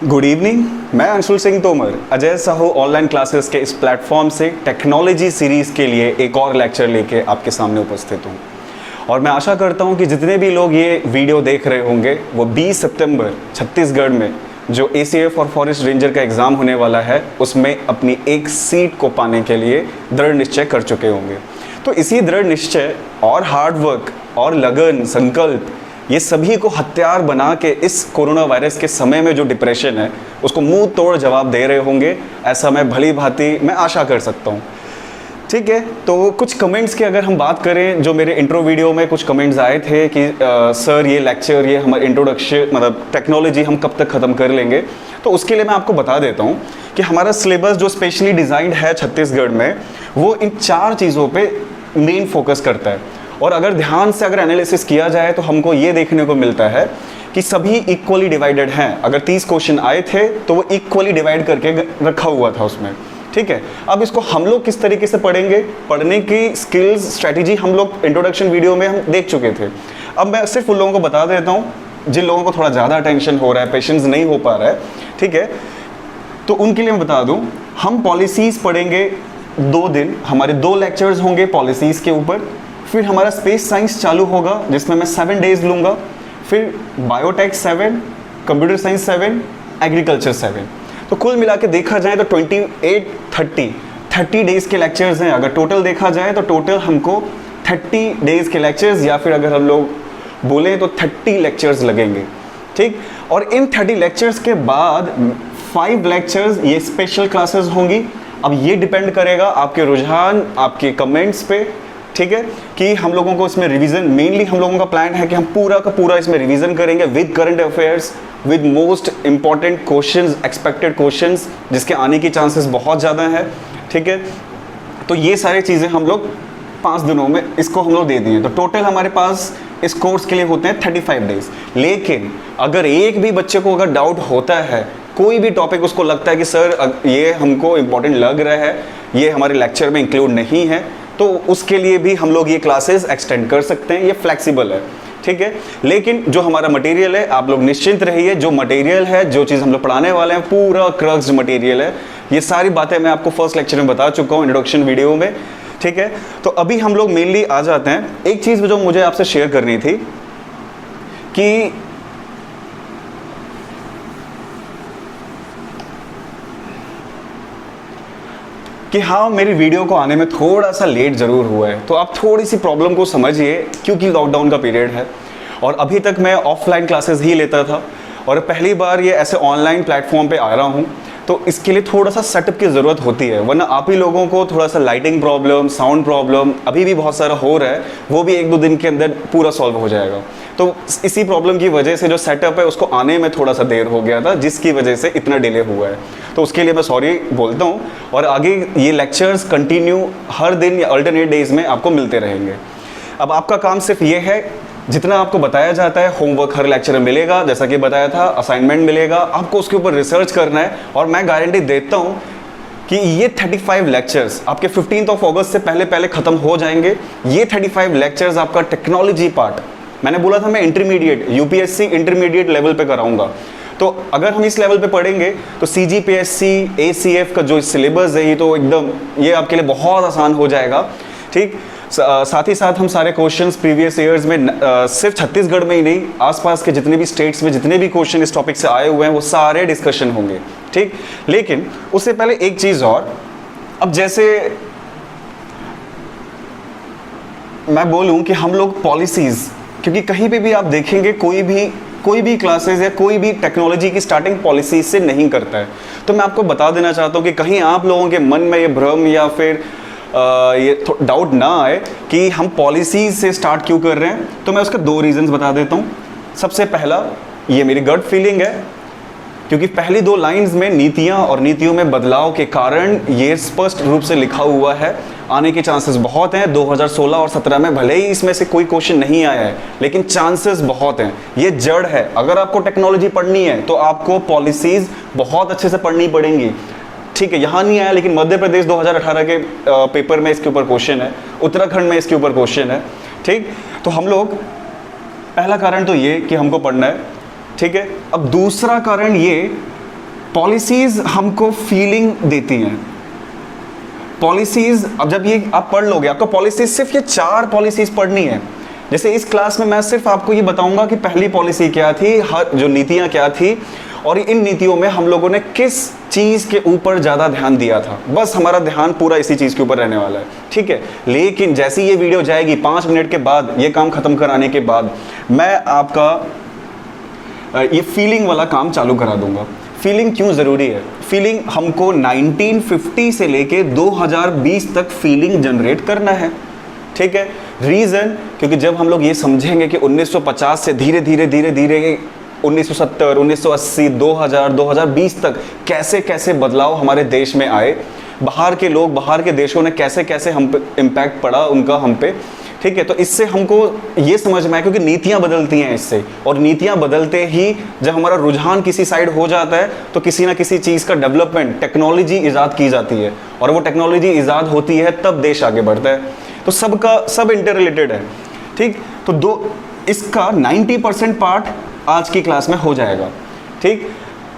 Good evening. मैं Anshul Singh Tomar Ajay Sahu online classes के इस प्लेटफॉर्म से टेक्नोलॉजी सीरीज़ के लिए एक और लेक्चर लेके आपके सामने उपस्थित हूँ। और मैं आशा करता हूँ कि जितने भी लोग ये वीडियो देख रहे होंगे वो 20 सितंबर छत्तीसगढ़ में जो ACF और फॉरेस्ट रेंजर का एग्ज़ाम होने वाला है उसमें अपनी एक सीट को पाने के लिए दृढ़ निश्चय कर चुके होंगे। तो इसी दृढ़ निश्चय और हार्डवर्क और लगन संकल्प ये सभी को हथियार बना के इस कोरोना वायरस के समय में जो डिप्रेशन है उसको मुंह तोड़ जवाब दे रहे होंगे, ऐसा मैं भली भांति मैं आशा कर सकता हूँ। ठीक है, तो कुछ कमेंट्स की अगर हम बात करें, जो मेरे इंट्रो वीडियो में कुछ कमेंट्स आए थे कि सर ये लेक्चर, ये हमारा इंट्रोडक्शन मतलब टेक्नोलॉजी हम कब तक ख़त्म कर लेंगे। तो उसके लिए मैं आपको बता देता हूँ कि हमारा सिलेबस जो स्पेशली डिज़ाइंड है छत्तीसगढ़ में वो इन 4 चीज़ों पर मेन फोकस करता है। और अगर ध्यान से अगर एनालिसिस किया जाए तो हमको ये देखने को मिलता है कि सभी इक्वली डिवाइडेड हैं। अगर 30 क्वेश्चन आए थे तो वो इक्वली डिवाइड करके रखा हुआ था उसमें। ठीक है, अब इसको हम लोग किस तरीके से पढ़ेंगे, पढ़ने की स्किल्स स्ट्रैटेजी हम लोग इंट्रोडक्शन वीडियो में हम देख चुके थे। अब मैं सिर्फ उन लोगों को बता देता हूँ जिन लोगों को थोड़ा ज़्यादा टेंशन हो रहा है, पेशेंस नहीं हो पा रहा है। ठीक है, तो उनके लिए मैं बता दूँ, हम पॉलिसीज़ पढ़ेंगे 2 दिन, हमारे 2 लेक्चर्स होंगे पॉलिसीज़ के ऊपर। फिर हमारा स्पेस साइंस चालू होगा जिसमें मैं 7 डेज लूँगा। फिर बायोटेक 7, कंप्यूटर साइंस 7, एग्रीकल्चर 7। तो कुल मिला के देखा जाए तो 30 डेज़ के लेक्चर्स हैं। अगर टोटल देखा जाए तो टोटल हमको 30 डेज़ के लेक्चर्स, या फिर अगर हम लोग बोलें तो 30 लेक्चर्स लगेंगे। ठीक, और इन 30 लेक्चर्स के बाद 5 लेक्चर्स ये स्पेशल क्लासेस होंगी। अब ये डिपेंड करेगा आपके रुझान, आपके कमेंट्स पे। ठीक है, कि हम लोगों को इसमें रिवीजन, मेनली हम लोगों का प्लान है कि हम पूरा का पूरा इसमें रिवीजन करेंगे with current affairs, with most important questions, expected questions जिसके आने की चांसेस बहुत ज़्यादा है। ठीक है, तो ये सारी चीज़ें हम लोग 5 दिनों में इसको हम लोग दे दिए। तो टोटल हमारे पास इस कोर्स के लिए होते हैं 35 डेज। लेकिन अगर एक भी बच्चे को अगर डाउट होता है, कोई भी टॉपिक उसको लगता है कि सर ये हमको इम्पोर्टेंट लग रहा है, ये हमारे लेक्चर में इंक्लूड नहीं है, तो उसके लिए भी हम लोग ये क्लासेस एक्सटेंड कर सकते हैं। ये फ्लेक्सिबल है। ठीक है, लेकिन जो हमारा मटेरियल है आप लोग निश्चिंत रहिए, जो मटेरियल है, जो चीज़ हम लोग पढ़ाने वाले हैं पूरा क्रक्स मटेरियल है। ये सारी बातें मैं आपको फर्स्ट लेक्चर में बता चुका हूँ इंट्रोडक्शन वीडियो में। ठीक है, तो अभी हम लोग मेनली आ जाते हैं। एक चीज़ जो मुझे आपसे शेयर करनी थी कि हाँ, मेरी वीडियो को आने में थोड़ा सा लेट ज़रूर हुआ है, तो आप थोड़ी सी प्रॉब्लम को समझिए क्योंकि लॉकडाउन का पीरियड है और अभी तक मैं ऑफलाइन क्लासेस ही लेता था और पहली बार ये ऐसे ऑनलाइन प्लेटफॉर्म पे आ रहा हूँ। तो इसके लिए थोड़ा सा सेटअप की ज़रूरत होती है, वरना आप ही लोगों को थोड़ा सा लाइटिंग प्रॉब्लम, साउंड प्रॉब्लम अभी भी बहुत सारा हो रहा है, वो भी 1-2 दिन के अंदर पूरा सॉल्व हो जाएगा। तो इसी प्रॉब्लम की वजह से जो सेटअप है उसको आने में थोड़ा सा देर हो गया था, जिसकी वजह से इतना डिले हुआ है। तो उसके लिए मैं सॉरी बोलता हूँ और आगे ये लेक्चर्स कंटिन्यू हर दिन या अल्टरनेट डेज में आपको मिलते रहेंगे। अब आपका काम सिर्फ ये है, जितना आपको बताया जाता है होमवर्क हर लेक्चर में मिलेगा, जैसा कि बताया था असाइनमेंट मिलेगा, आपको उसके ऊपर रिसर्च करना है। और मैं गारंटी देता हूँ कि ये 35 लेक्चर्स आपके 15 अगस्त से पहले ख़त्म हो जाएंगे। ये 35 लेक्चर्स आपका टेक्नोलॉजी पार्ट, मैंने बोला था मैं इंटरमीडिएट UPSC इंटरमीडिएट लेवल पे कराऊंगा। तो अगर हम इस लेवल पे पढ़ेंगे तो CGPSC ACF का जो सिलेबस है ये तो एकदम ये आपके लिए बहुत आसान हो जाएगा। ठीक, साथ ही साथ हम सारे क्वेश्चंस प्रीवियस ईयर्स में सिर्फ छत्तीसगढ़ में ही नहीं, आसपास के जितने भी स्टेट्स में जितने भी क्वेश्चन इस टॉपिक से आए हुए हैं वो सारे डिस्कशन होंगे। ठीक, लेकिन उससे पहले एक चीज़ और, अब जैसे मैं बोलूँ कि हम लोग पॉलिसीज़, क्योंकि कहीं पे भी आप देखेंगे कोई भी क्लासेस या कोई भी टेक्नोलॉजी की स्टार्टिंग पॉलिसी से नहीं करता है। तो मैं आपको बता देना चाहता हूँ कि कहीं आप लोगों के मन में ये भ्रम या फिर ये डाउट ना आए कि हम पॉलिसीज से स्टार्ट क्यों कर रहे हैं। तो मैं उसके 2 रीजंस बता देता हूँ। सबसे पहला, ये मेरी गट फीलिंग है, क्योंकि पहली 2 लाइंस में नीतियाँ और नीतियों में बदलाव के कारण ये स्पष्ट रूप से लिखा हुआ है, आने के चांसेस बहुत हैं। 2016 और 17 में भले ही इसमें से कोई क्वेश्चन नहीं आया है, लेकिन चांसेस बहुत हैं। ये जड़ है। अगर आपको टेक्नोलॉजी पढ़नी है तो आपको पॉलिसीज़ बहुत अच्छे से पढ़नी पड़ेंगी। ठीक है, यहाँ नहीं आया लेकिन मध्य प्रदेश 2018 के पेपर में इसके ऊपर क्वेश्चन है, उत्तराखंड में इसके ऊपर क्वेश्चन है। ठीक, तो हम लोग पहला कारण तो ये कि हमको पढ़ना है। ठीक है, अब दूसरा कारण ये पॉलिसीज हमको फीलिंग देती हैं। पॉलिसीज, अब जब ये आप पढ़ लोगे, आपको पॉलिसीज सिर्फ ये 4 पॉलिसीज पढ़नी है। जैसे इस क्लास में मैं सिर्फ आपको ये बताऊंगा कि पहली पॉलिसी क्या थी, हर जो नीतियां क्या थी, और इन नीतियों में हम लोगों ने किस चीज़ के ऊपर ज़्यादा ध्यान दिया था। बस हमारा ध्यान पूरा इसी चीज़ के ऊपर रहने वाला है, ठीक है। लेकिन जैसी ये वीडियो जाएगी 5 मिनट के बाद, ये काम ख़त्म कराने के बाद, मैं आपका ये फीलिंग वाला काम चालू करा दूंगा। फीलिंग क्यों ज़रूरी है? फीलिंग हमको 1950 से लेके 2020 तक फीलिंग जनरेट करना है, ठीक है। रीज़न, क्योंकि जब हम लोग ये समझेंगे कि 1950 से धीरे धीरे 1970, 1980, 2000, 2020 तक कैसे कैसे बदलाव हमारे देश में आए, बाहर के लोग, बाहर के देशों ने कैसे कैसे हम पे इम्पैक्ट पड़ा उनका हम पे, ठीक है। तो इससे हमको ये समझ में आया, क्योंकि नीतियाँ बदलती हैं इससे, और नीतियाँ बदलते ही जब हमारा रुझान किसी साइड हो जाता है तो किसी ना किसी चीज़ का डेवलपमेंट, टेक्नोलॉजी ईजाद की जाती है, और वो टेक्नोलॉजी ईजाद होती है तब देश आगे बढ़ता है। तो सब इंटर रिलेटेड है, ठीक। तो इसका 90% पार्ट आज की क्लास में हो जाएगा, ठीक।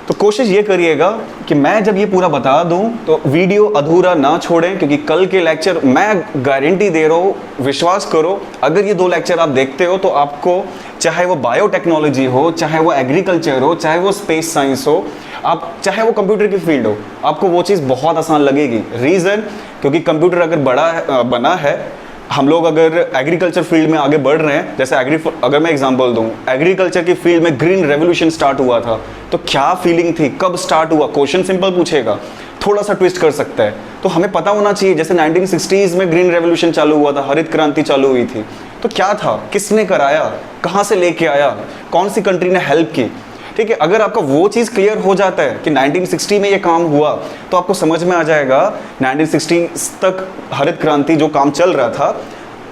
तो कोशिश ये करिएगा कि मैं जब ये पूरा बता दूं तो वीडियो अधूरा ना छोड़ें, क्योंकि कल के लेक्चर मैं गारंटी दे रहा हूँ, विश्वास करो, अगर ये 2 लेक्चर आप देखते हो तो आपको, चाहे वो बायोटेक्नोलॉजी हो, चाहे वो एग्रीकल्चर हो, चाहे वो स्पेस साइंस हो, आप चाहे वो कंप्यूटर की फील्ड हो, आपको वो चीज़ बहुत आसान लगेगी। रीज़न, क्योंकि कंप्यूटर अगर बना है, हम लोग अगर एग्रीकल्चर फील्ड में आगे बढ़ रहे हैं, जैसे अगर मैं एग्जांपल दूं, एग्रीकल्चर की फील्ड में ग्रीन रेवोल्यूशन स्टार्ट हुआ था, तो क्या फीलिंग थी, कब स्टार्ट हुआ, क्वेश्चन सिंपल पूछेगा, थोड़ा सा ट्विस्ट कर सकता है, तो हमें पता होना चाहिए। जैसे 1960s में ग्रीन रेवोल्यूशन चालू हुआ था, हरित क्रांति चालू हुई थी, तो क्या था, किसने कराया, कहाँ से लेके आया, कौन सी कंट्री ने हेल्प की, ठीक है। अगर आपका वो चीज़ क्लियर हो जाता है कि 1960 में ये काम हुआ, तो आपको समझ में आ जाएगा 1960 तक हरित क्रांति जो काम चल रहा था,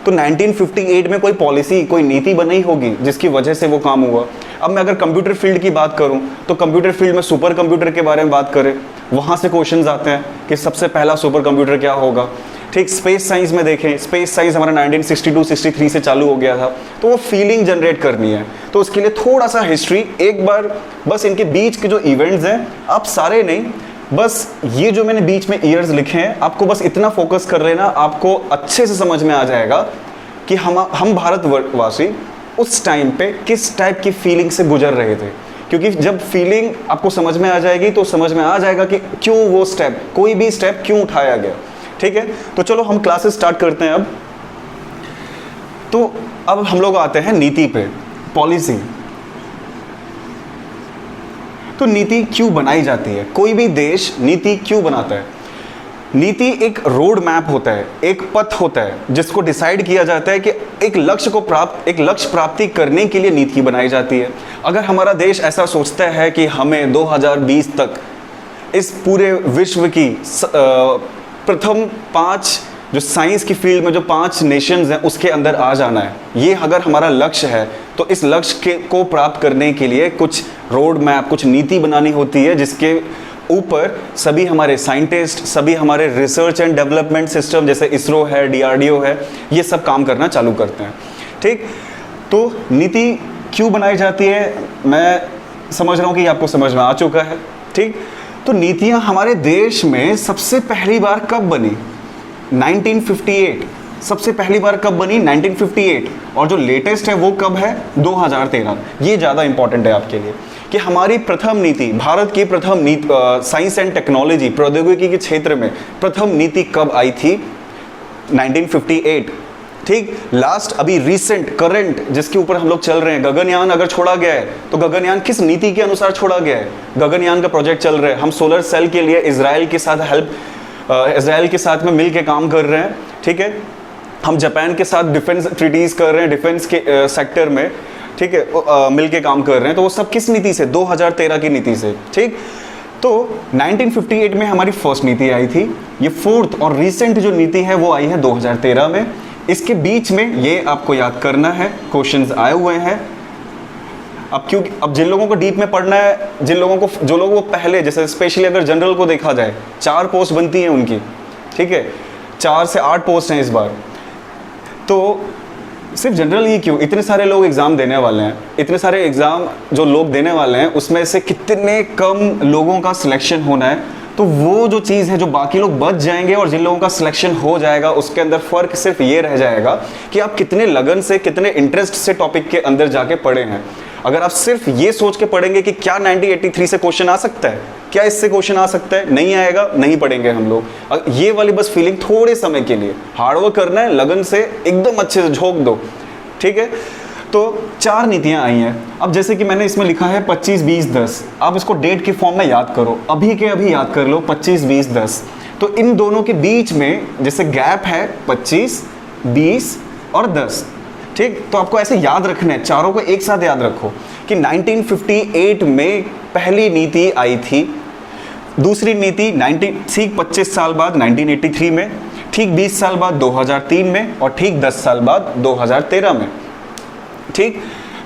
तो 1958 में कोई पॉलिसी, कोई नीति बनी होगी जिसकी वजह से वो काम हुआ। अब मैं अगर कंप्यूटर फील्ड की बात करूं, तो कंप्यूटर फील्ड में सुपर कंप्यूटर के बारे में बात करें, वहाँ से क्वेश्चंस आते हैं कि सबसे पहला सुपर कंप्यूटर क्या होगा, ठीक। स्पेस साइंस में देखें, स्पेस साइंस हमारा 1962-63 से चालू हो गया था, तो वो फीलिंग जनरेट करनी है, तो उसके लिए थोड़ा सा हिस्ट्री एक बार, बस इनके बीच के जो इवेंट्स हैं, आप सारे नहीं, बस ये जो मैंने बीच में ईयर्स लिखे हैं, आपको बस इतना फोकस कर लेना, आपको अच्छे से समझ में आ जाएगा कि हम भारतवासी उस टाइम पे किस टाइप की फीलिंग से गुजर रहे थे। क्योंकि जब फीलिंग आपको समझ में आ जाएगी तो समझ में आ जाएगा कि क्यों वो स्टेप, कोई भी स्टेप क्यों उठाया गया, ठीक है। तो चलो हम क्लासेस स्टार्ट करते हैं अब। तो अब हम लोग आते हैं नीति पे, पॉलिसी। तो नीति क्यों बनाई जाती है, कोई भी देश नीति क्यों बनाता है? नीति एक रोड मैप होता है, एक पथ होता है जिसको डिसाइड किया जाता है कि एक लक्ष्य प्राप्ति करने के लिए नीति बनाई जाती है। अगर हमारा देश ऐसा सोचता है कि हमें 2020 तक इस पूरे विश्व की प्रथम 5 जो साइंस की फील्ड में जो 5 नेशंस हैं उसके अंदर आ जाना है, ये अगर हमारा लक्ष्य है, तो इस लक्ष्य को प्राप्त करने के लिए कुछ रोड मैप, कुछ नीति बनानी होती है, जिसके ऊपर सभी हमारे साइंटिस्ट, सभी हमारे रिसर्च एंड डेवलपमेंट सिस्टम जैसे इसरो है, DRDO है, ये सब काम करना चालू करते हैं, ठीक। तो नीति क्यों बनाई जाती है, मैं समझ रहा हूँ कि आपको समझ में आ चुका है, ठीक। तो नीतियाँ हमारे देश में सबसे पहली बार कब बनी? 1958। सबसे पहली बार कब बनी? 1958। और जो लेटेस्ट है वो कब है? 2013। ये ज़्यादा इंपॉर्टेंट है आपके लिए कि हमारी प्रथम नीति, भारत की प्रथम नीति साइंस एंड टेक्नोलॉजी, प्रौद्योगिकी के क्षेत्र में प्रथम नीति कब आई थी? 1958, ठीक। लास्ट अभी रिसेंट करंट जिसके ऊपर हम लोग चल रहे हैं, गगनयान अगर छोड़ा गया है तो गगनयान किस नीति के अनुसार छोड़ा गया है? गगनयान का प्रोजेक्ट चल रहा है, हम सोलर सेल के लिए इजराइल के साथ में मिल के काम कर रहे हैं, ठीक है। हम जापान के साथ डिफेंस ट्रीटीज कर रहे हैं, डिफेंस के सेक्टर में, ठीक है, मिल के काम कर रहे हैं। तो वो सब किस नीति से? 2013 की नीति से, ठीक। तो 1958 में हमारी फर्स्ट नीति आई थी, ये फोर्थ और रिसेंट जो नीति है वो आई है 2013 में। इसके बीच में ये आपको याद करना है, क्वेश्चंस आए हुए हैं। अब जिन लोगों को डीप में पढ़ना है, जो लोगों को पहले, जैसे स्पेशली अगर जनरल को देखा जाए, 4 पोस्ट बनती हैं उनकी, ठीक है, 4 से 8 पोस्ट हैं इस बार। तो सिर्फ जनरल ही क्यों, इतने सारे लोग एग्ज़ाम देने वाले हैं, इतने सारे एग्ज़ाम जो लोग देने वाले हैं उसमें से कितने कम लोगों का सिलेक्शन होना है। तो वो जो चीज़ है जो बाकी लोग बच जाएंगे और जिन लोगों का सिलेक्शन हो जाएगा उसके अंदर फ़र्क सिर्फ ये रह जाएगा कि आप कितने लगन से, कितने इंटरेस्ट से टॉपिक के अंदर जाके पढ़े हैं। अगर आप सिर्फ ये सोच के पढ़ेंगे कि क्या 1983 से क्वेश्चन आ सकता है, क्या इससे क्वेश्चन आ सकता है, नहीं आएगा, नहीं पढ़ेंगे हम लोग। ये वाली बस फीलिंग थोड़े समय के लिए, हार्डवर्क करना है, लगन से एकदम अच्छे से झोंक दो, ठीक है। तो 4 नीतियां आई हैं। अब जैसे कि मैंने इसमें लिखा है 25, 20, 10, आप इसको डेट की फॉर्म में याद करो, अभी के अभी याद कर लो 25, 20, 10। तो इन दोनों के बीच में जैसे गैप है 25, 20 और 10, ठीक। तो आपको ऐसे याद रखना है, चारों को एक साथ याद रखो कि 1958 में पहली नीति आई थी, दूसरी नीति ठीक 25 साल बाद 1983 में, ठीक 20 साल बाद 2003 में और ठीक 10 साल बाद 2013 में, ठीक।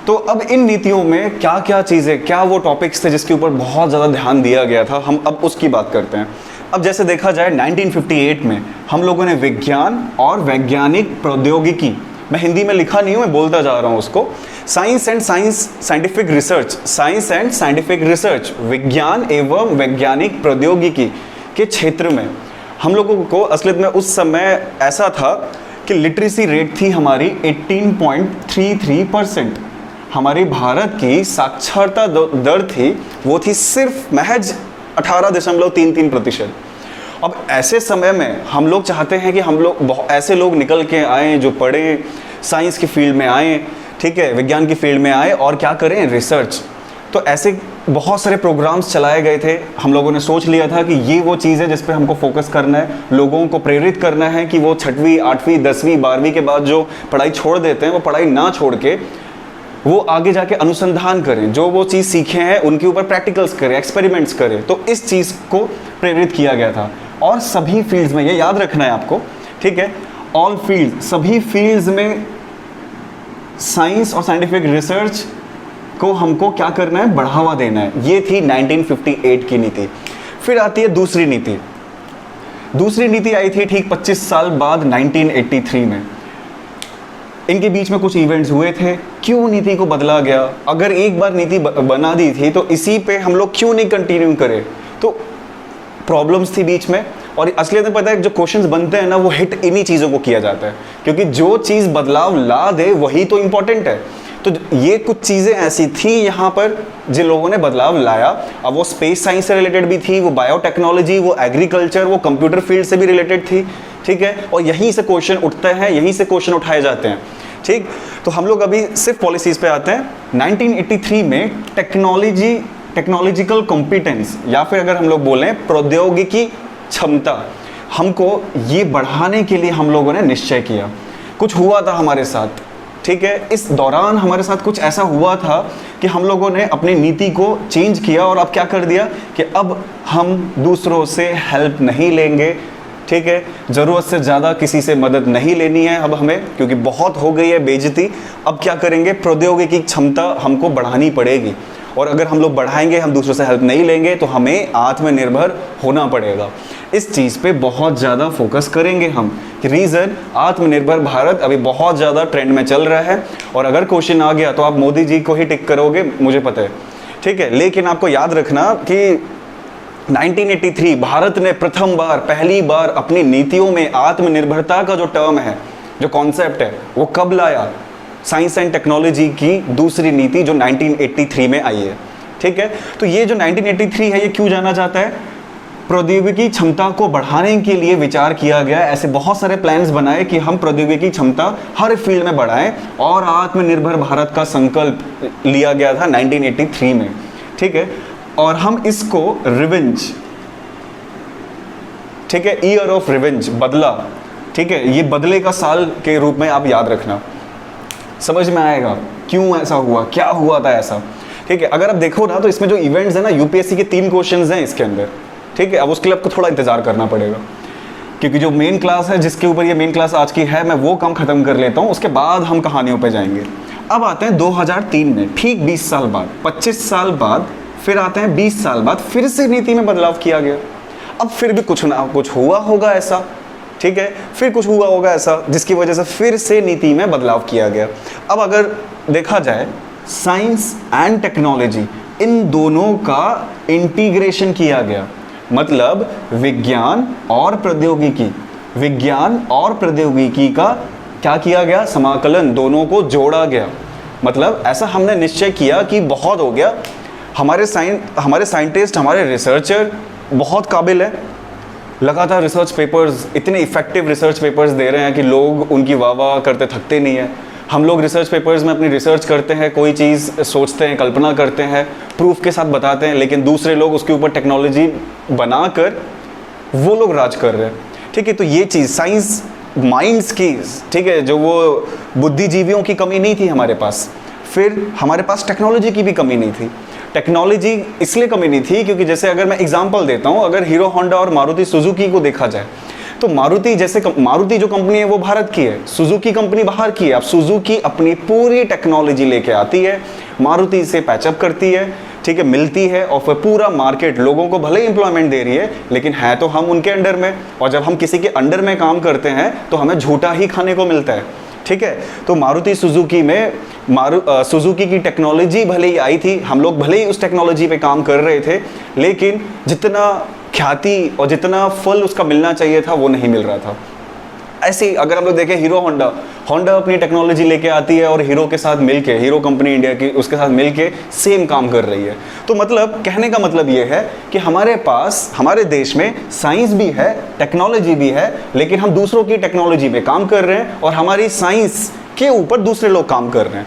तो अब इन नीतियों में क्या क्या चीज़ें, क्या वो टॉपिक्स थे जिसके ऊपर बहुत ज़्यादा ध्यान दिया गया था, हम अब उसकी बात करते हैं। अब जैसे देखा जाए 1958 में हम लोगों ने विज्ञान और वैज्ञानिक प्रौद्योगिकी, मैं हिंदी में लिखा नहीं हूँ, मैं बोलता जा रहा हूँ उसको, science and scientific research, science and scientific research, विज्ञान एवं वैज्ञानिक प्रौद्योगिकी के क्षेत्र में हम लोगों को असलियत में उस समय ऐसा था कि लिटरेसी रेट थी हमारी 18.33%। हमारी भारत की साक्षरता दर थी वो थी सिर्फ महज 18.33%। अब ऐसे समय में हम लोग चाहते हैं कि हम लोग ऐसे लोग निकल के आएँ जो पढ़ें, साइंस की फील्ड में आएँ, ठीक है, विज्ञान की फील्ड में आए और क्या करें, रिसर्च। तो ऐसे बहुत सारे प्रोग्राम्स चलाए गए थे। हम लोगों ने सोच लिया था कि ये वो चीज़ है जिस पे हमको फोकस करना है, लोगों को प्रेरित करना है कि वो 6वीं, 8वीं, 10वीं, 12वीं के बाद जो पढ़ाई छोड़ देते हैं वो पढ़ाई ना छोड़ के वो आगे जाके अनुसंधान करें, जो वो चीज़ सीखे हैं उनके ऊपर प्रैक्टिकल्स करें, एक्सपेरिमेंट्स करें। तो इस चीज़ को प्रेरित किया गया था। और सभी फील्ड्स में, ये याद रखना है आपको, ठीक है, ऑल फील्ड, सभी फील्ड्स में साइंस और साइंटिफिक रिसर्च को हमको क्या करना है, बढ़ावा देना है। ये थी 1958 की नीति। फिर आती है दूसरी नीति। दूसरी नीति आई थी ठीक 25 साल बाद 1983 में। इनके बीच में कुछ इवेंट्स हुए थे। क्यों नीति को बदला गया? अगर एक बार नीति बना दी थी तो इसी पे हम लोग क्यों नहीं कंटिन्यू करें? तो प्रॉब्लम्स थी बीच में। और असलियत में पता है जो क्वेश्चंस बनते हैं ना, वो हिट इन्हीं चीज़ों को किया जाता है, क्योंकि जो चीज़ बदलाव ला दे वही तो इम्पोर्टेंट है। तो ये कुछ चीज़ें ऐसी थी यहाँ पर जिन लोगों ने बदलाव लाया। अब वो स्पेस साइंस से रिलेटेड भी थी, वो बायोटेक्नोलॉजी, वो एग्रीकल्चर, वो कंप्यूटर फील्ड से भी रिलेटेड थी, ठीक है। और यहीं से क्वेश्चन उठते हैं, यहीं से क्वेश्चन उठाए जाते हैं, ठीक। तो हम लोग अभी सिर्फ पॉलिसीज़ पे आते हैं। 1983 में टेक्नोलॉजिकल कॉम्पिटेंस, या फिर अगर हम लोग बोलें प्रौद्योगिकी क्षमता, हमको ये बढ़ाने के लिए हम लोगों ने निश्चय किया। कुछ हुआ था हमारे साथ, ठीक है। इस दौरान हमारे साथ कुछ ऐसा हुआ था कि हम लोगों ने अपनी नीति को चेंज किया और अब क्या कर दिया कि अब हम दूसरों से हेल्प नहीं लेंगे, ठीक है। ज़रूरत से ज़्यादा किसी से मदद नहीं लेनी है अब हमें, क्योंकि बहुत हो गई है बेइज्जती। अब क्या करेंगे, प्रौद्योगिकी क्षमता हमको बढ़ानी पड़ेगी। और अगर हम लोग बढ़ाएंगे, हम दूसरों से हेल्प नहीं लेंगे, तो हमें आत्मनिर्भर होना पड़ेगा। इस चीज़ पे बहुत ज़्यादा फोकस करेंगे हम। रीज़न, आत्मनिर्भर भारत अभी बहुत ज़्यादा ट्रेंड में चल रहा है। और अगर क्वेश्चन आ गया तो आप मोदी जी को ही टिक करोगे, मुझे पता है, ठीक है। लेकिन आपको याद रखना कि 1983 भारत ने पहली बार अपनी नीतियों में आत्मनिर्भरता का जो टर्म है, जो कॉन्सेप्ट है, वो कब लाया? साइंस एंड टेक्नोलॉजी की दूसरी नीति जो 1983 में आई है, ठीक है। तो ये जो 1983 है, ये क्यों जाना जाता है? प्रौद्योगिकी क्षमता को बढ़ाने के लिए विचार किया गया। ऐसे बहुत सारे प्लान्स बनाए कि हम प्रौद्योगिकी क्षमता हर फील्ड में बढ़ाएं, और आत्मनिर्भर भारत का संकल्प लिया गया था 1983 में, ठीक है। और हम इसको रिवेंज, ठीक है, ईयर ऑफ रिवेंज, बदला, ठीक है, ये बदले का साल के रूप में आप याद रखना। समझ में आएगा क्यों ऐसा हुआ, क्या हुआ था ऐसा, ठीक है। अगर आप देखो ना तो इसमें जो इवेंट्स है ना, यूपीएससी के 3 क्वेश्चंस हैं इसके अंदर, ठीक है। अब उसके लिए आपको थोड़ा इंतजार करना पड़ेगा, क्योंकि जो मेन क्लास है, जिसके ऊपर ये मेन क्लास आज की है, मैं वो काम खत्म कर लेता हूँ, उसके बाद हम कहानियों पे जाएंगे। अब आते हैं 2003 में, ठीक 20 साल बाद, 25 साल बाद फिर आते हैं 20 साल बाद, फिर से नीति में बदलाव किया गया। अब फिर भी कुछ ना कुछ हुआ होगा ऐसा, ठीक है, फिर कुछ हुआ होगा ऐसा जिसकी वजह से फिर से नीति में बदलाव किया गया। अब अगर देखा जाए साइंस एंड टेक्नोलॉजी, इन दोनों का इंटीग्रेशन किया गया, मतलब विज्ञान और प्रौद्योगिकी का क्या किया गया, समाकलन, दोनों को जोड़ा गया। मतलब ऐसा हमने निश्चय किया कि बहुत हो गया, हमारे साइंटिस्ट, हमारे रिसर्चर बहुत काबिल है, लगातार रिसर्च पेपर्स, इतने इफेक्टिव रिसर्च पेपर्स दे रहे हैं कि लोग उनकी वाह करते थकते नहीं है। हम लोग रिसर्च पेपर्स में अपनी रिसर्च करते हैं, कोई चीज़ सोचते हैं, कल्पना करते हैं, प्रूफ के साथ बताते हैं, लेकिन दूसरे लोग उसके ऊपर टेक्नोलॉजी बनाकर वो लोग राज कर रहे हैं। ठीक है, तो ये चीज़ साइंस माइंड्स की, ठीक है, जो वो बुद्धिजीवियों की कमी नहीं थी हमारे पास, फिर हमारे पास टेक्नोलॉजी की भी कमी नहीं थी। टेक्नोलॉजी इसलिए कमी नहीं थी क्योंकि जैसे अगर मैं एग्जांपल देता हूँ, अगर हीरो होंडा और मारुति सुजुकी को देखा जाए तो मारुति जो कंपनी है वो भारत की है, सुजुकी कंपनी बाहर की है। अब सुजुकी अपनी पूरी टेक्नोलॉजी लेके आती है, मारुति से पैचअप करती है, ठीक है, मिलती है, और फिर पूरा मार्केट लोगों को भले ही एम्प्लॉयमेंट दे रही है, लेकिन है तो हम उनके अंडर में, और जब हम किसी के अंडर में काम करते हैं तो हमें झूठा ही खाने को मिलता है। ठीक है, तो मारुति सुजुकी में सुजुकी की टेक्नोलॉजी भले ही आई थी, हम लोग भले ही उस टेक्नोलॉजी पे काम कर रहे थे, लेकिन जितना ख्याति और जितना फल उसका मिलना चाहिए था वो नहीं मिल रहा था। ऐसे ही अगर हम लोग देखें हीरो होंडा अपनी टेक्नोलॉजी लेके आती है और हीरो के साथ मिलके, हीरो कंपनी इंडिया की, उसके साथ मिलके सेम काम कर रही है। तो मतलब कहने का मतलब ये है कि हमारे पास, हमारे देश में साइंस भी है, टेक्नोलॉजी भी है, लेकिन हम दूसरों की टेक्नोलॉजी पे काम कर रहे हैं और हमारी साइंस के ऊपर दूसरे लोग काम कर रहे हैं।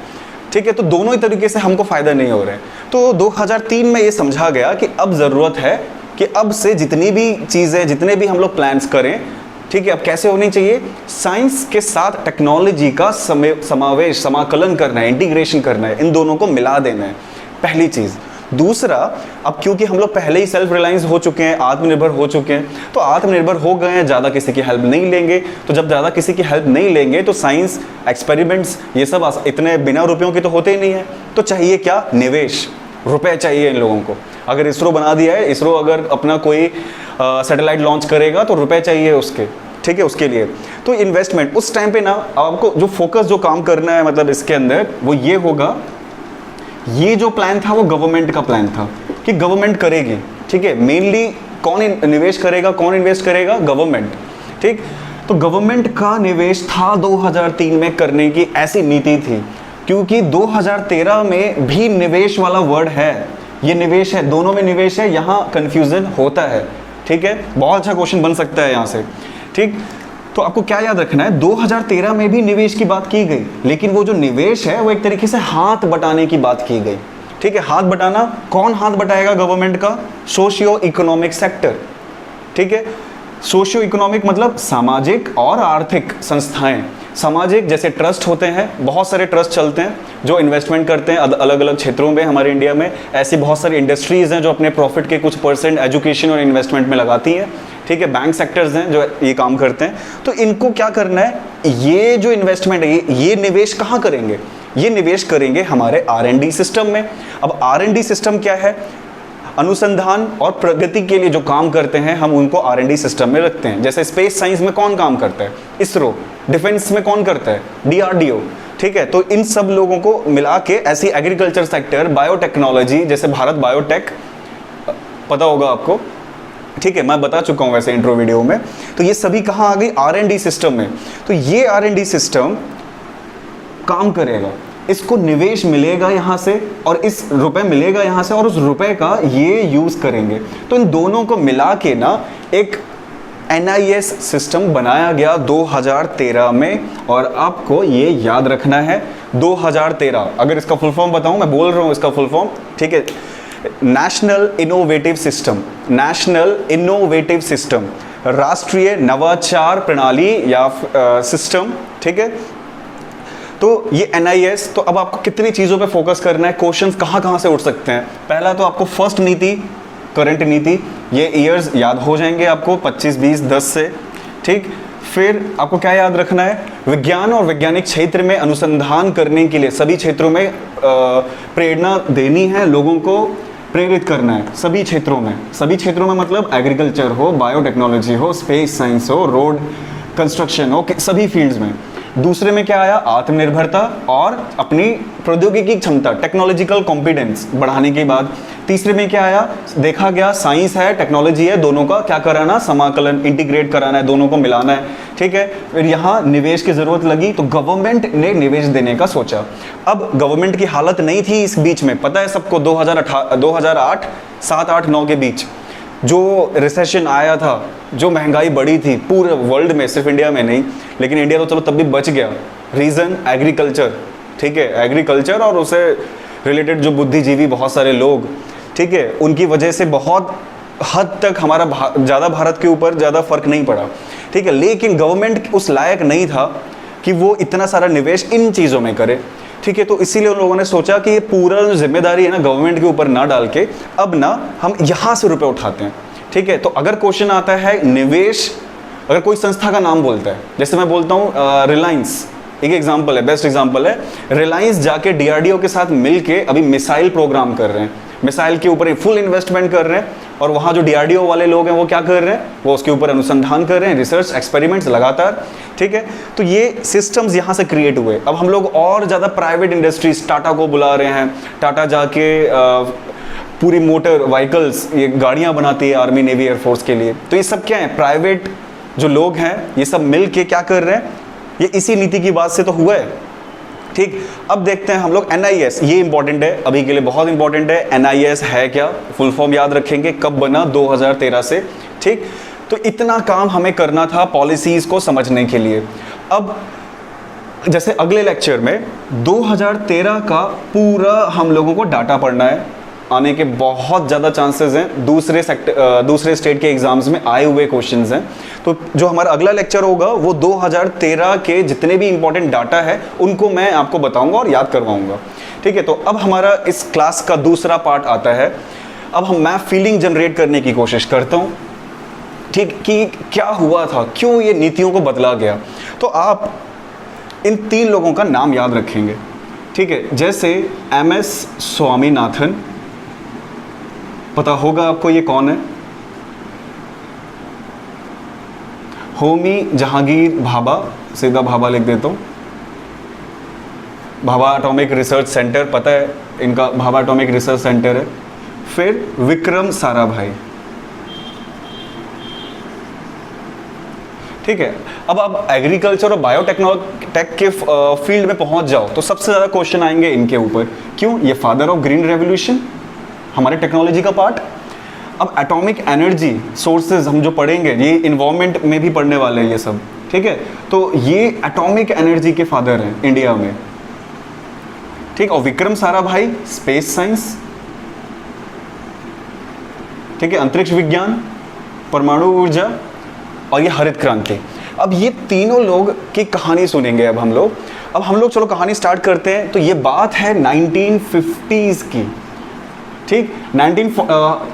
ठीक है, तो दोनों ही तरीके से हमको फायदा नहीं हो रहा है। तो 2003 में ये समझा गया कि अब ज़रूरत है कि अब से जितनी भी चीज़ें, जितने भी हम लोग प्लान्स करें, ठीक है, अब कैसे होनी चाहिए, साइंस के साथ टेक्नोलॉजी का समावेश, समाकलन करना है, इंटीग्रेशन करना है, इन दोनों को मिला देना है, पहली चीज़। दूसरा, अब क्योंकि हम लोग पहले ही सेल्फ रिलायंस हो चुके हैं, आत्मनिर्भर हो चुके हैं, तो आत्मनिर्भर हो गए हैं, ज़्यादा किसी की हेल्प नहीं लेंगे। तो जब ज़्यादा किसी की हेल्प नहीं लेंगे तो साइंस एक्सपेरिमेंट्स ये सब इतने बिना रुपयों के तो होते ही नहीं है। तो चाहिए क्या, निवेश, रुपए चाहिए इन लोगों को। अगर इसरो बना दिया है, इसरो अगर अपना कोई सैटेलाइट लॉन्च करेगा तो रुपए चाहिए उसके, ठीक है, उसके लिए। तो इन्वेस्टमेंट उस टाइम पे ना आपको जो फोकस, जो काम करना है, मतलब इसके अंदर वो ये होगा, ये जो प्लान था वो गवर्नमेंट का प्लान था कि गवर्नमेंट करेगी। ठीक है, मेनली कौन निवेश करेगा, कौन इन्वेस्ट करेगा, गवर्नमेंट। ठीक, तो गवर्नमेंट का निवेश था 2003 में करने की ऐसी नीति थी, क्योंकि 2013 में भी निवेश वाला वर्ड है, ये निवेश है, दोनों में निवेश है, यहाँ कंफ्यूजन होता है। ठीक है, बहुत अच्छा क्वेश्चन बन सकता है यहाँ से। ठीक, तो आपको क्या याद रखना है, 2013 में भी निवेश की बात की गई, लेकिन वो जो निवेश है वो एक तरीके से हाथ बटाने की बात की गई। ठीक है, हाथ बटाना, कौन हाथ बटाएगा गवर्नमेंट का, सोशियो इकोनॉमिक सेक्टर। ठीक है, सोशियो इकोनॉमिक मतलब सामाजिक और आर्थिक संस्थाएं। सामाजिक जैसे ट्रस्ट होते हैं, बहुत सारे ट्रस्ट चलते हैं जो इन्वेस्टमेंट करते हैं अलग अलग क्षेत्रों में। हमारे इंडिया में ऐसी बहुत सारी इंडस्ट्रीज़ हैं जो अपने प्रॉफिट के कुछ परसेंट एजुकेशन और इन्वेस्टमेंट में लगाती हैं। ठीक है, बैंक सेक्टर्स हैं जो ये काम करते हैं। तो इनको क्या करना है, ये जो इन्वेस्टमेंट है, ये निवेश कहाँ करेंगे, ये निवेश करेंगे हमारे R&D सिस्टम में। अब R&D सिस्टम क्या है, अनुसंधान और प्रगति के लिए जो काम करते हैं हम उनको R&D सिस्टम में रखते हैं। जैसे स्पेस साइंस में कौन काम करता है, इसरो। डिफेंस में कौन करता है, DRDO। ठीक है, तो इन सब लोगों को मिला के ऐसी एग्रीकल्चर सेक्टर, बायोटेक्नोलॉजी, जैसे भारत बायोटेक, पता होगा आपको। ठीक है, मैं बता चुका हूँ वैसे इंट्रो वीडियो में। तो ये सभी कहाँ आ गई, R&D सिस्टम में। तो ये R&D सिस्टम काम करेगा, इसको निवेश मिलेगा यहाँ से और इस रुपए मिलेगा यहाँ से, और उस रुपए का ये यूज़ करेंगे। तो इन दोनों को मिला के ना एक NIS सिस्टम बनाया गया 2013 में। और आपको ये याद रखना है 2013, अगर इसका फुल फॉर्म बताऊँ, मैं बोल रहा हूँ इसका फुल फॉर्म। ठीक है, national innovative system, national innovative system, राष्ट्रीय नवाचार प्रणाली या सिस्टम। ठीक है, तो ये NIS। तो अब आपको कितनी चीज़ों पे फोकस करना है, क्वेश्चंस कहाँ कहाँ से उठ सकते हैं। पहला तो आपको फर्स्ट नीति, करंट नीति, ये ईयर्स याद हो जाएंगे आपको 25, 20, 10 से। ठीक, फिर आपको क्या याद रखना है, विज्ञान और वैज्ञानिक क्षेत्र में अनुसंधान करने के लिए सभी क्षेत्रों में प्रेरणा देनी है, लोगों को प्रेरित करना है सभी क्षेत्रों में। सभी क्षेत्रों में मतलब एग्रीकल्चर हो, बायोटेक्नोलॉजी हो, स्पेस साइंस हो, रोड कंस्ट्रक्शन हो, सभी फील्ड्स में। दूसरे में क्या आया, आत्मनिर्भरता और अपनी प्रौद्योगिकी क्षमता, टेक्नोलॉजिकल कॉम्पिटेंस बढ़ाने की बात। तीसरे में क्या आया, देखा गया साइंस है टेक्नोलॉजी है, दोनों का क्या कराना, समाकलन, इंटीग्रेट कराना है, दोनों को मिलाना है, ठीक है। फिर यहाँ निवेश की जरूरत लगी तो गवर्नमेंट ने निवेश देने का सोचा। अब गवर्नमेंट की हालत नहीं थी इस बीच में, पता है सबको, 2008 7 8 9 के बीच जो रिसेशन आया था, जो महंगाई बढ़ी थी पूरे वर्ल्ड में, सिर्फ इंडिया में नहीं, लेकिन इंडिया तो चलो तब भी बच गया। रीज़न एग्रीकल्चर, ठीक है, एग्रीकल्चर और उसे रिलेटेड जो बुद्धिजीवी बहुत सारे लोग, ठीक है, उनकी वजह से बहुत हद तक हमारा ज़्यादा भारत के ऊपर ज़्यादा फर्क नहीं पड़ा, ठीक है। लेकिन गवर्नमेंट उस लायक नहीं था कि वो इतना सारा निवेश इन चीज़ों में करे, ठीक है। तो इसीलिए उन लोगों ने सोचा कि ये पूरा जो जिम्मेदारी है ना गवर्नमेंट के ऊपर ना डाल के अब ना हम यहाँ से रुपए उठाते हैं, ठीक है। तो अगर क्वेश्चन आता है निवेश, अगर कोई संस्था का नाम बोलता है, जैसे मैं बोलता हूँ रिलायंस, एक एग्जांपल है, बेस्ट एग्जांपल है, रिलायंस जाके डीआरडीओ के साथ मिलके अभी मिसाइल प्रोग्राम कर रहे हैं, मिसाइल के ऊपर फुल इन्वेस्टमेंट कर रहे हैं, और वहाँ जो डीआरडीओ वाले लोग हैं वो क्या कर रहे हैं, वो उसके ऊपर अनुसंधान कर रहे हैं, रिसर्च एक्सपेरिमेंट्स लगातार, ठीक है। तो ये सिस्टम्स यहाँ से क्रिएट हुए। अब हम लोग और ज़्यादा प्राइवेट इंडस्ट्रीज, टाटा को बुला रहे हैं, टाटा जाके पूरी मोटर व्हीकल्स, ये गाड़ियाँ बनाती है आर्मी नेवी एयरफोर्स के लिए। तो ये सब क्या है, प्राइवेट जो लोग हैं ये सब मिल के क्या कर रहे हैं, ये इसी नीति की बात से तो हुआ है, ठीक। अब देखते हैं हम लोग NIS, ये इंपॉर्टेंट है, अभी के लिए बहुत इंपॉर्टेंट है। NIS है क्या, फुल फॉर्म याद रखेंगे, कब बना, 2013 से, ठीक। तो इतना काम हमें करना था पॉलिसीज को समझने के लिए। अब जैसे अगले लेक्चर में 2013 का पूरा हम लोगों को डाटा पढ़ना है, आने के बहुत ज़्यादा चांसेस हैं, दूसरे स्टेट के एग्जाम्स में आए हुए क्वेश्चंस हैं। तो जो हमारा अगला लेक्चर होगा वो 2013 के जितने भी इंपॉर्टेंट डाटा है उनको मैं आपको बताऊंगा और याद करवाऊंगा, ठीक है। तो अब हमारा इस क्लास का दूसरा पार्ट आता है। अब मैं फीलिंग जनरेट करने की कोशिश करता हूँ, ठीक, कि क्या हुआ था, क्यों ये नीतियों को बदला गया। तो आप इन 3 लोगों का नाम याद रखेंगे, ठीक है। जैसे MS स्वामीनाथन, पता होगा आपको ये कौन है। होमी जहांगीर भाभा, सीधा भाभा लिख देता हूँ, भाभा एटॉमिक रिसर्च सेंटर, पता है इनका, भाभा एटॉमिक रिसर्च सेंटर है। फिर विक्रम साराभाई, ठीक है। अब आप एग्रीकल्चर और बायोटेक्नोटेक के फील्ड में पहुंच जाओ तो सबसे ज़्यादा क्वेश्चन आएंगे इनके ऊपर। क्यों, ये फादर ऑफ ग्रीन रेवोल्यूशन, हमारे टेक्नोलॉजी का पार्ट। अब एटॉमिक एनर्जी सोर्सेज हम जो पढ़ेंगे, ये इन्वायरमेंट में भी पढ़ने वाले हैं ये सब, ठीक है। तो ये एटॉमिक एनर्जी के फादर हैं इंडिया में, ठीक। और विक्रम साराभाई स्पेस साइंस, ठीक है, अंतरिक्ष विज्ञान, परमाणु ऊर्जा, और ये हरित क्रांति। अब ये तीनों लोग की कहानी सुनेंगे अब हम लोग चलो कहानी स्टार्ट करते हैं। तो ये बात है 1950s की, ठीक।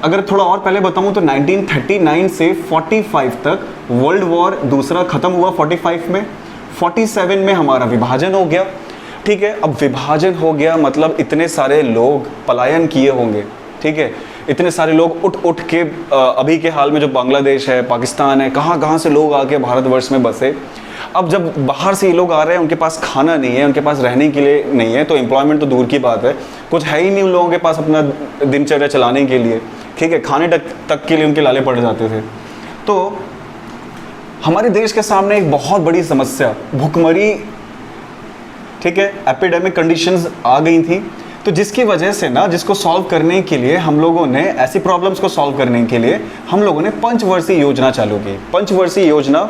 अगर थोड़ा और पहले बताऊं तो 1939 से 45 तक वर्ल्ड वॉर दूसरा ख़त्म हुआ 45 में। 47 में हमारा विभाजन हो गया, ठीक है। अब विभाजन हो गया मतलब इतने सारे लोग पलायन किए होंगे, ठीक है। इतने सारे लोग उठ के अभी के हाल में जो बांग्लादेश है, पाकिस्तान है, कहाँ से लोग आके भारतवर्ष में बसे। अब जब बाहर से ये लोग आ रहे हैं, उनके पास खाना नहीं है, उनके पास रहने के लिए नहीं है, तो एम्प्लॉयमेंट तो दूर की बात है, कुछ है ही नहीं उन लोगों के पास अपना दिनचर्या चलाने के लिए, ठीक है। खाने तक के लिए उनके लाले पड़ जाते थे। तो हमारे देश के सामने एक बहुत बड़ी समस्या भुखमरी, ठीक है, एपिडेमिक कंडीशंस आ गई थी। तो जिसकी वजह से ना, जिसको सॉल्व करने के लिए हम लोगों ने, ऐसी प्रॉब्लम्स को सॉल्व करने के लिए हम लोगों ने पंचवर्षीय योजना चालू की। पंचवर्षीय योजना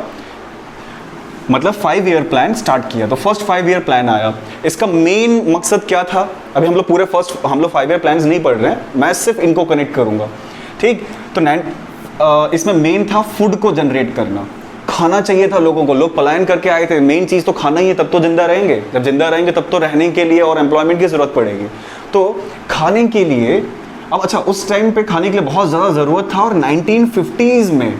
मतलब 5 ईयर प्लान स्टार्ट किया। तो फर्स्ट 5 ईयर प्लान आया। इसका मेन मकसद क्या था, अभी हम लोग पूरे हम लोग 5 ईयर प्लान्स नहीं पढ़ रहे हैं, मैं सिर्फ इनको कनेक्ट करूंगा, ठीक। तो इसमें मेन था फूड को जनरेट करना, खाना चाहिए था लोगों को, लोग पलायन करके आए थे, मेन चीज़ तो खाना ही है, तब तो जिंदा रहेंगे, जब जिंदा रहेंगे तब तो रहने के लिए और एम्प्लॉयमेंट की ज़रूरत पड़ेगी। तो खाने के लिए, अब अच्छा उस टाइम पे खाने के लिए बहुत ज़्यादा ज़रूरत था, और 1950s में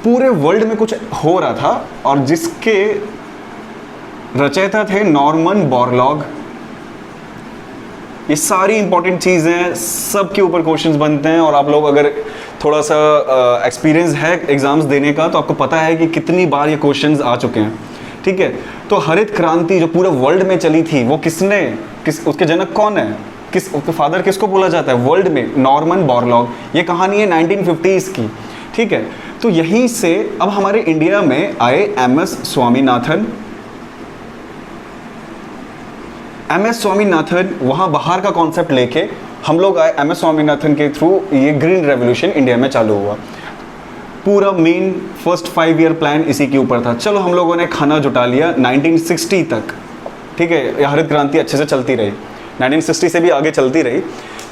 पूरे वर्ल्ड में कुछ हो रहा था, और जिसके रचयिता थे नॉर्मन बोरलॉग। ये सारी इंपॉर्टेंट चीज़ें, सब के ऊपर क्वेश्चंस बनते हैं, और आप लोग अगर थोड़ा सा एक्सपीरियंस है एग्जाम्स देने का, तो आपको पता है कि कितनी बार ये क्वेश्चंस आ चुके हैं, ठीक है। तो हरित क्रांति जो पूरे वर्ल्ड में चली थी, वो उसके जनक कौन है, उसके फादर किसको बोला जाता है वर्ल्ड में? Norman Borlaug. ये कहानी है 1950s की, ठीक है। तो यहीं से अब हमारे इंडिया में आए एमएस स्वामीनाथन। एमएस स्वामीनाथन वहाँ बाहर का कॉन्सेप्ट लेके हम लोग आए। एमएस स्वामीनाथन के थ्रू ये ग्रीन रेवोल्यूशन इंडिया में चालू हुआ। पूरा मेन फर्स्ट 5 ईयर प्लान इसी के ऊपर था। चलो हम लोगों ने खाना जुटा लिया 1960 तक, ठीक है। ये हरित क्रांति अच्छे से चलती रही, 1960 से भी आगे चलती रही,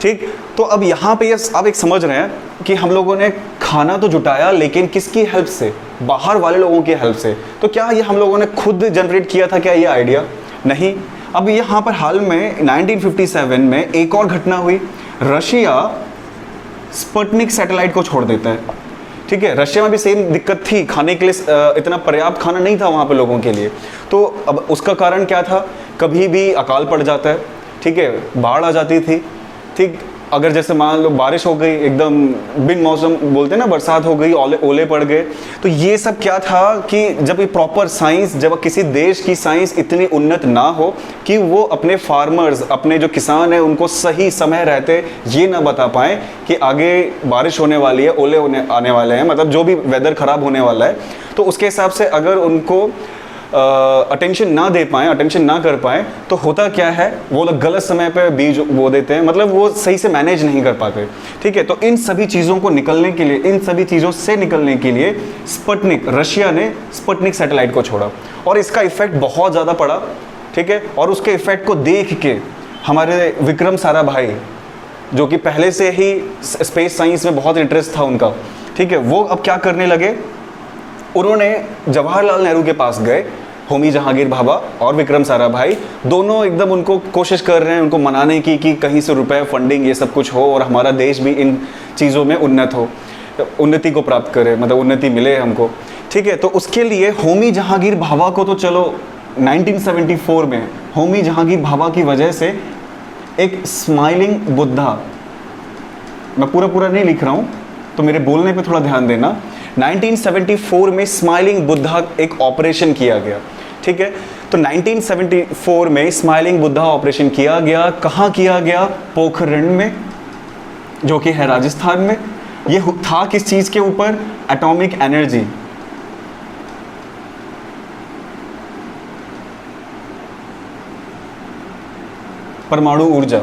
ठीक। तो अब यहाँ पे आप एक समझ रहे हैं कि हम लोगों ने खाना तो जुटाया, लेकिन किसकी हेल्प से? बाहर वाले लोगों की हेल्प से। तो क्या ये हम लोगों ने खुद जनरेट किया था क्या ये आइडिया? नहीं। अब यहाँ पर हाल में 1957 में एक और घटना हुई। रशिया स्पुतनिक सैटेलाइट को छोड़ देता है, ठीक है। रशिया में भी सेम दिक्कत थी, खाने के लिए इतना पर्याप्त खाना नहीं था वहाँ पे लोगों के लिए। तो अब उसका कारण क्या था? कभी भी अकाल पड़ जाता है, ठीक है, बाढ़ आ जाती थी, ठीक। अगर जैसे मान लो बारिश हो गई एकदम बिन मौसम, बोलते हैं ना, बरसात हो गई, ओले पड़ गए। तो ये सब क्या था कि जब ये प्रॉपर साइंस, जब किसी देश की साइंस इतनी उन्नत ना हो कि वो अपने फार्मर्स, अपने जो किसान हैं, उनको सही समय रहते ये ना बता पाएँ कि आगे बारिश होने वाली है, ओले आने वाले हैं, मतलब जो भी वेदर ख़राब होने वाला है, तो उसके हिसाब से अगर उनको अटेंशन ना दे पाएँ, अटेंशन ना कर पाएँ, तो होता क्या है, वो लोग गलत समय पे बीज बो देते हैं, मतलब वो सही से मैनेज नहीं कर पाते, ठीक है। तो इन सभी चीज़ों को निकलने के लिए, इन सभी चीज़ों से निकलने के लिए स्पुतनिक, रशिया ने स्पुतनिक सैटेलाइट को छोड़ा और इसका इफेक्ट बहुत ज़्यादा पड़ा, ठीक है। और उसके इफेक्ट को देख के हमारे विक्रम साराभाई, जो कि पहले से ही स्पेस साइंस में बहुत इंटरेस्ट था उनका, ठीक है, वो अब क्या करने लगे, उन्होंने जवाहरलाल नेहरू के पास गए। होमी जहांगीर भाभा और विक्रम साराभाई दोनों एकदम उनको कोशिश कर रहे हैं, उनको मनाने की कि कहीं से रुपए, फंडिंग, ये सब कुछ हो और हमारा देश भी इन चीज़ों में उन्नत हो, उन्नति को प्राप्त करे, मतलब उन्नति मिले हमको, ठीक है। तो उसके लिए होमी जहांगीर भाभा को तो चलो 1974 में होमी जहांगीर भाभा की वजह से एक स्माइलिंग बुद्धा, मैं पूरा नहीं लिख रहा हूँ तो मेरे बोलने पे थोड़ा ध्यान देना, 1974 में स्माइलिंग बुद्धा एक ऑपरेशन किया गया, ठीक है। तो 1974 में स्माइलिंग बुद्धा ऑपरेशन किया गया। कहाँ किया गया? पोखरण में, जो कि है राजस्थान में। ये था किस चीज़ के ऊपर? Atomic energy. परमाणु ऊर्जा,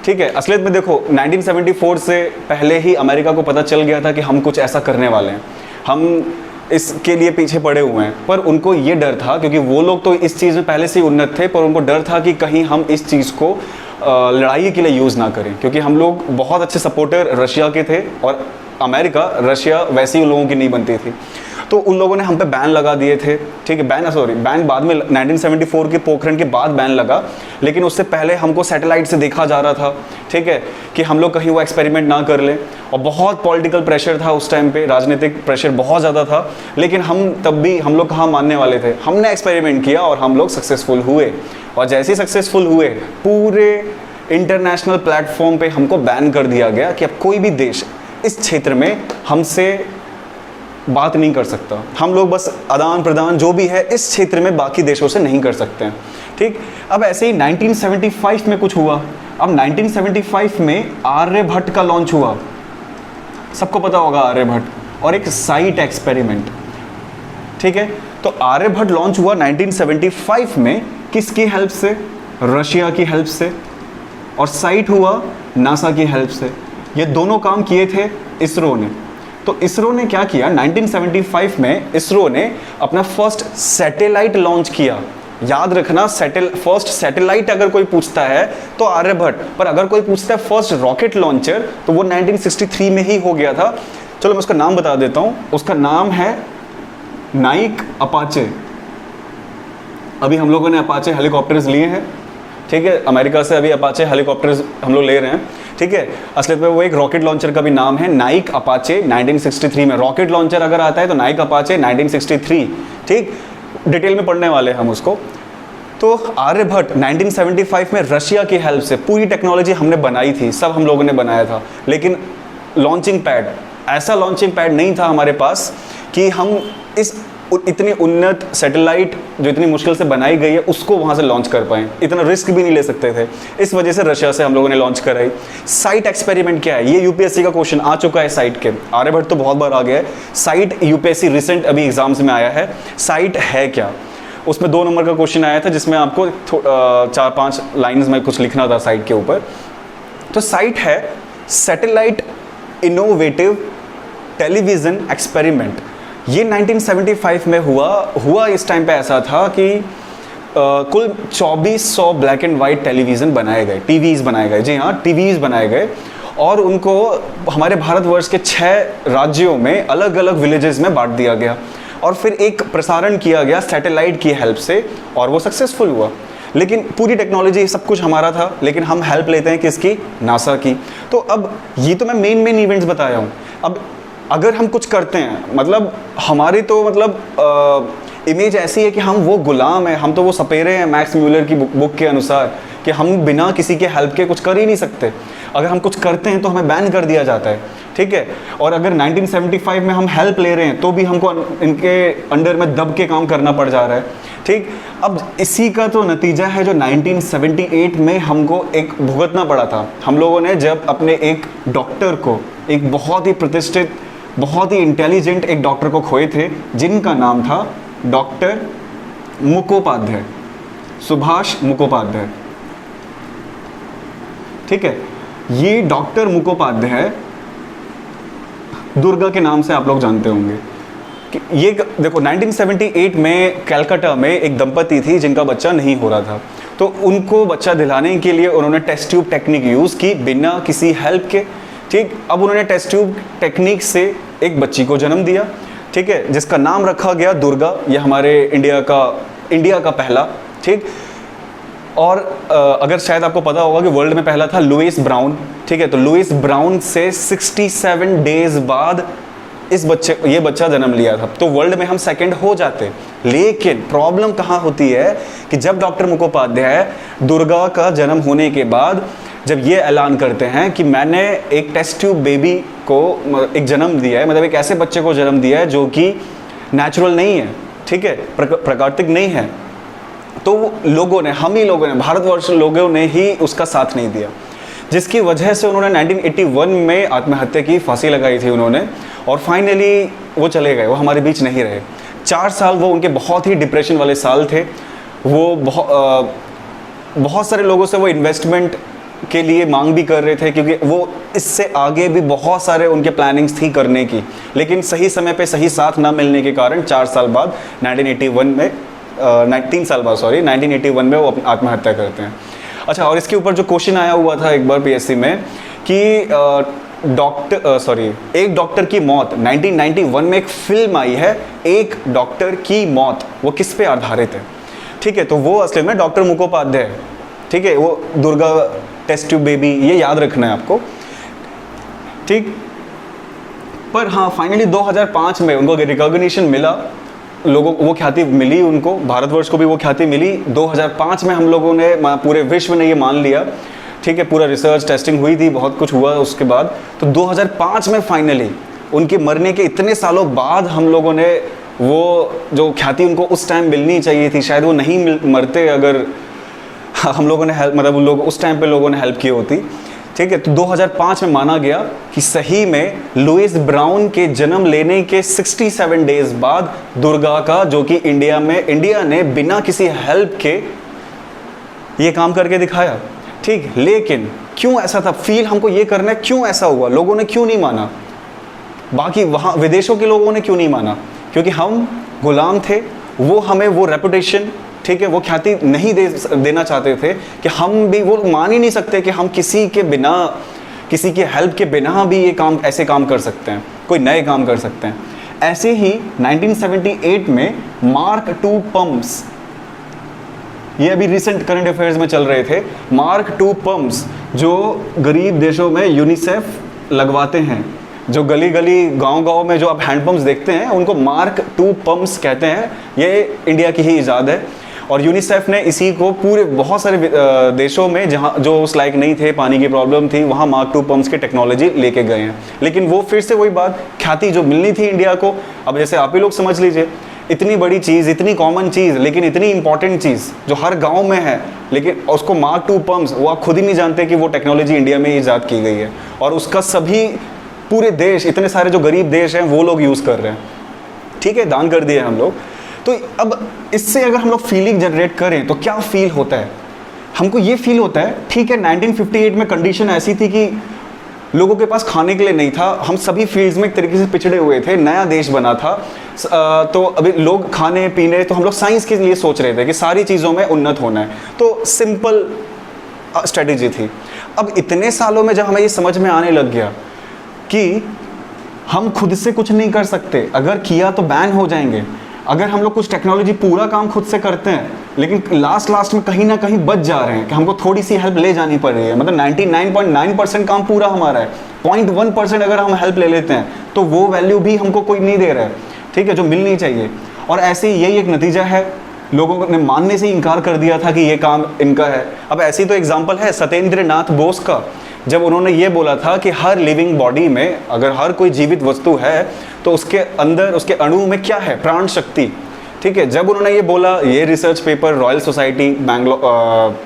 ठीक है। असलियत में देखो 1974 से पहले ही अमेरिका को पता चल गया था कि हम कुछ ऐसा करने वाले हैं, हम इसके लिए पीछे पड़े हुए हैं। पर उनको ये डर था, क्योंकि वो लोग तो इस चीज़ में पहले से ही उन्नत थे, पर उनको डर था कि कहीं हम इस चीज़ को लड़ाई के लिए यूज़ ना करें, क्योंकि हम लोग बहुत अच्छे सपोर्टर रशिया के थे और अमेरिका, रशिया वैसे ही उन लोगों की नहीं बनती थी। तो उन लोगों ने हम पे बैन लगा दिए थे, ठीक है। बैन बाद में 1974 के पोखरण के बाद बैन लगा, लेकिन उससे पहले हमको सैटेलाइट से देखा जा रहा था, ठीक है, कि हम लोग कहीं वो एक्सपेरिमेंट ना कर लें। और बहुत पॉलिटिकल प्रेशर था उस टाइम पे, राजनीतिक प्रेशर बहुत ज़्यादा था, लेकिन हम लोग कहाँ मानने वाले थे। हमने एक्सपेरिमेंट किया और हम लोग सक्सेसफुल हुए, और जैसे ही सक्सेसफुल हुए पूरे इंटरनेशनल प्लेटफॉर्म पे हमको बैन कर दिया गया कि अब कोई भी देश इस क्षेत्र में हमसे बात नहीं कर सकता। हम लोग बस आदान प्रदान जो भी है इस क्षेत्र में बाकी देशों से नहीं कर सकते हैं, ठीक। अब ऐसे ही 1975 में कुछ हुआ। अब 1975 में आर्यभट्ट का लॉन्च हुआ, सबको पता होगा आर्यभट्ट, और एक साइट एक्सपेरिमेंट, ठीक है। तो आर्यभट्ट लॉन्च हुआ 1975 में, किसकी हेल्प से? रशिया की हेल्प से। और साइट हुआ नासा की हेल्प से। ये दोनों काम किए थे इसरो ने। तो इसरो ने क्या किया, 1975 में इसरो ने अपना फर्स्ट सैटेलाइट लॉन्च किया। याद रखना, फर्स्ट सैटेलाइट अगर कोई पूछता है तो आर्यभट्ट, पर अगर कोई पूछता है फर्स्ट रॉकेट लॉन्चर तो वो 1963 में ही हो गया था। चलो मैं उसका नाम बता देता हूँ, उसका नाम है नाइक अपाचे। अभी हम लोगों ने अपाचे हेलीकॉप्टर्स लिए हैं, ठीक है, अमेरिका से अभी अपाचे हेलीकॉप्टर्स हम लोग ले रहे हैं, ठीक है। असलियत में वो एक रॉकेट लॉन्चर का भी नाम है, नाइक अपाचे। 1963 में रॉकेट लॉन्चर अगर आता है तो नाइक अपाचे 1963, ठीक। डिटेल में पढ़ने वाले हम उसको। तो आर्यभट्ट 1975 में रशिया की हेल्प से, पूरी टेक्नोलॉजी हमने बनाई थी, सब हम लोगों ने बनाया था, लेकिन लॉन्चिंग पैड ऐसा लॉन्चिंग पैड नहीं था हमारे पास कि हम इस इतनी उन्नत सैटेलाइट जो इतनी मुश्किल से बनाई गई है उसको वहाँ से लॉन्च कर पाएँ, इतना रिस्क भी नहीं ले सकते थे। इस वजह से रशिया से हम लोगों ने लॉन्च कराई। साइट एक्सपेरिमेंट क्या है, ये यूपीएससी का क्वेश्चन आ चुका है साइट के, आर्यभट्ट तो बहुत बार आ गया है। साइट यूपीएससी रिसेंट अभी एग्जाम्स में आया है, साइट है क्या, उसमें 2 नंबर का क्वेश्चन आया था जिसमें आपको 4-5 लाइन्स में कुछ लिखना था साइट के ऊपर। तो साइट है सैटेलाइट इनोवेटिव टेलीविज़न एक्सपेरिमेंट। ये 1975 में हुआ इस टाइम पे ऐसा था कि कुल 2400 ब्लैक एंड वाइट टेलीविज़न बनाए गए, टीवीज़ बनाए गए, जी हाँ टीवीज़ बनाए गए, और उनको हमारे भारतवर्ष के 6 राज्यों में अलग अलग विलेजेस में बांट दिया गया और फिर एक प्रसारण किया गया सैटेलाइट की हेल्प से और वो सक्सेसफुल हुआ। लेकिन पूरी टेक्नोलॉजी सब कुछ हमारा था, लेकिन हम हेल्प लेते हैं किसकी, नासा की। तो अब ये तो मैं मेन इवेंट्स बताया हूँ। अब अगर हम कुछ करते हैं, मतलब हमारी तो मतलब इमेज ऐसी है कि हम वो गुलाम हैं, हम तो वो सपेरे हैं मैक्स म्यूलर की बुक के अनुसार कि हम बिना किसी के हेल्प के कुछ कर ही नहीं सकते। अगर हम कुछ करते हैं तो हमें बैन कर दिया जाता है, ठीक है। और अगर 1975 में हम हेल्प ले रहे हैं तो भी हमको इनके अंडर में दब के काम करना पड़ जा रहा है, ठीक। अब इसी का तो नतीजा है जो 1978 में हमको एक भुगतना पड़ा था। हम लोगों ने जब अपने एक डॉक्टर को, एक बहुत ही प्रतिष्ठित, बहुत ही इंटेलिजेंट एक डॉक्टर को खोए थे, जिनका नाम था डॉक्टर मुखोपाध्याय, सुभाष मुखोपाध्याय, ठीक है। ये डॉक्टर मुखोपाध्याय दुर्गा के नाम से आप लोग जानते होंगे कि ये देखो 1978 में कलकत्ता में एक दंपति थी जिनका बच्चा नहीं हो रहा था, तो उनको बच्चा दिलाने के लिए उन्होंने टेस्ट ट्यूब टेक्निक यूज़ की बिना किसी हेल्प के, ठीक। अब उन्होंने टेस्ट ट्यूब टेक्निक से एक बच्ची को जन्म दिया, ठीक है, जिसका नाम रखा गया दुर्गा। ये हमारे इंडिया का पहला, ठीक। और अगर शायद आपको पता होगा कि वर्ल्ड में पहला था लुइस ब्राउन, ठीक है। तो लुइस ब्राउन से 67 डेज बाद ये बच्चा जन्म लिया था, तो वर्ल्ड में हम सेकंड हो जाते। लेकिन प्रॉब्लम कहाँ होती है कि जब डॉक्टर मुखोपाध्याय दुर्गा का जन्म होने के बाद जब ये ऐलान करते हैं कि मैंने एक टेस्ट ट्यूब बेबी को एक जन्म दिया है, मतलब एक ऐसे बच्चे को जन्म दिया है जो कि नेचुरल नहीं है, ठीक है, प्राकृतिक नहीं है, तो लोगों ने, हम ही लोगों ने, भारतवर्ष लोगों ने ही उसका साथ नहीं दिया, जिसकी वजह से उन्होंने 1981 में आत्महत्या की, फांसी लगाई थी उन्होंने, और फाइनली वो चले गए, वो हमारे बीच नहीं रहे। 4 साल वो उनके बहुत ही डिप्रेशन वाले साल थे। वो बहुत सारे लोगों से वो इन्वेस्टमेंट के लिए मांग भी कर रहे थे, क्योंकि वो इससे आगे भी बहुत सारे उनके प्लानिंग्स थी करने की, लेकिन सही समय पे सही साथ ना मिलने के कारण 4 साल बाद 1981 में 3 साल बाद 1981 में वो आत्महत्या करते हैं। अच्छा, और इसके ऊपर जो क्वेश्चन आया हुआ था एक बार पीएससी में कि एक डॉक्टर की मौत, 1991 में एक फिल्म आई है एक डॉक्टर की मौत, वो किस पे आधारित है, ठीक है। तो वो असली में डॉक्टर मुखोपाध्याय, ठीक है, वो दुर्गा टेस्ट ट्यूब बेबी, ये याद रखना है आपको, ठीक। पर हाँ, फाइनली 2005 में उनको रिकॉग्निशन मिला, लोगों को वो ख्याति मिली, उनको, भारतवर्ष को भी वो ख्याति मिली। 2005 में हम लोगों ने, पूरे विश्व ने ये मान लिया, ठीक है, पूरा रिसर्च टेस्टिंग हुई थी, बहुत कुछ हुआ उसके बाद। तो 2005 में फाइनली उनके मरने के इतने सालों बाद हम लोगों ने वो जो ख्याति उनको उस टाइम मिलनी चाहिए थी, शायद वो नहीं मरते अगर हम लोगों ने हेल्प, मतलब उन लोग उस टाइम पे लोगों ने हेल्प की होती, ठीक है। तो 2005 में माना गया कि सही में लुइस ब्राउन के जन्म लेने के 67 डेज बाद दुर्गा का, जो कि इंडिया ने बिना किसी हेल्प के ये काम करके दिखाया, ठीक। लेकिन क्यों ऐसा था, फील हमको ये करना है, क्यों ऐसा हुआ, लोगों ने क्यों नहीं माना, बाकी वहाँ विदेशों के लोगों ने क्यों नहीं माना, क्योंकि हम गुलाम थे, वो हमें वो रेपुटेशन, ठीक है, वो ख्याति नहीं देना चाहते थे कि हम भी, वो मान ही नहीं सकते कि हम किसी के बिना, किसी के हेल्प के बिना भी ये काम, ऐसे काम कर सकते हैं, कोई नए काम कर सकते हैं। ऐसे ही 1978 में मार्क II पंप्स, ये अभी रिसेंट करंट अफेयर्स में चल रहे थे, मार्क II पंप्स जो गरीब देशों में यूनिसेफ लगवाते हैं, जो गली गली गांव-गांव में जो आप हैंडपम्प्स देखते हैं, उनको मार्क II पंप्स कहते हैं। ये इंडिया की ही इजाद है। और यूनिसेफ ने इसी को पूरे बहुत सारे देशों में जहाँ जो उस लायक नहीं थे, पानी की प्रॉब्लम थी, वहाँ मार्क II पंप्स की टेक्नोलॉजी लेके गए हैं। लेकिन वो फिर से वही बात, ख्याति जो मिलनी थी इंडिया को, अब जैसे आप ही लोग समझ लीजिए, इतनी बड़ी चीज़, इतनी कॉमन चीज़, लेकिन इतनी इंपॉर्टेंट चीज़ जो हर गांव में है, लेकिन उसको मार्क II पंप्स, वो आप खुद ही नहीं जानते कि वो टेक्नोलॉजी इंडिया में ईजाद की गई है, और उसका सभी पूरे देश, इतने सारे जो गरीब देश हैं वो लोग यूज़ कर रहे हैं। ठीक है, दान कर दिए हम लोग। तो अब इससे अगर हम लोग फीलिंग जनरेट करें तो क्या फील होता है? हमको ये फील होता है, ठीक है 1958 में कंडीशन ऐसी थी कि लोगों के पास खाने के लिए नहीं था, हम सभी फील्ड्स में एक तरीके से पिछड़े हुए थे, नया देश बना था, तो अभी लोग खाने पीने, तो हम लोग साइंस के लिए सोच रहे थे कि सारी चीज़ों में उन्नत होना है, तो सिंपल स्ट्रेटेजी थी। अब इतने सालों में जब हमें ये समझ में आने लग गया कि हम खुद से कुछ नहीं कर सकते, अगर किया तो बैन हो जाएंगे, अगर हम लोग कुछ टेक्नोलॉजी पूरा काम खुद से करते हैं लेकिन लास्ट में कहीं ना कहीं बच जा रहे हैं कि हमको थोड़ी सी हेल्प ले जानी पड़ रही है, मतलब 99.9% काम पूरा हमारा है, 0.1% अगर हम हेल्प ले लेते हैं तो वो वैल्यू भी हमको कोई नहीं दे रहा है, ठीक है, जो मिलनी चाहिए। और ऐसे ही यही एक नतीजा है, लोगों ने मानने से इनकार कर दिया था कि ये काम इनका है। अब ऐसी तो एग्जाम्पल है सत्येंद्र नाथ बोस का, जब उन्होंने ये बोला था कि हर लिविंग बॉडी में, अगर हर कोई जीवित वस्तु है तो उसके अंदर, उसके अणु में क्या है? प्राण शक्ति। ठीक है, जब उन्होंने ये बोला, ये research paper royal society Bangalore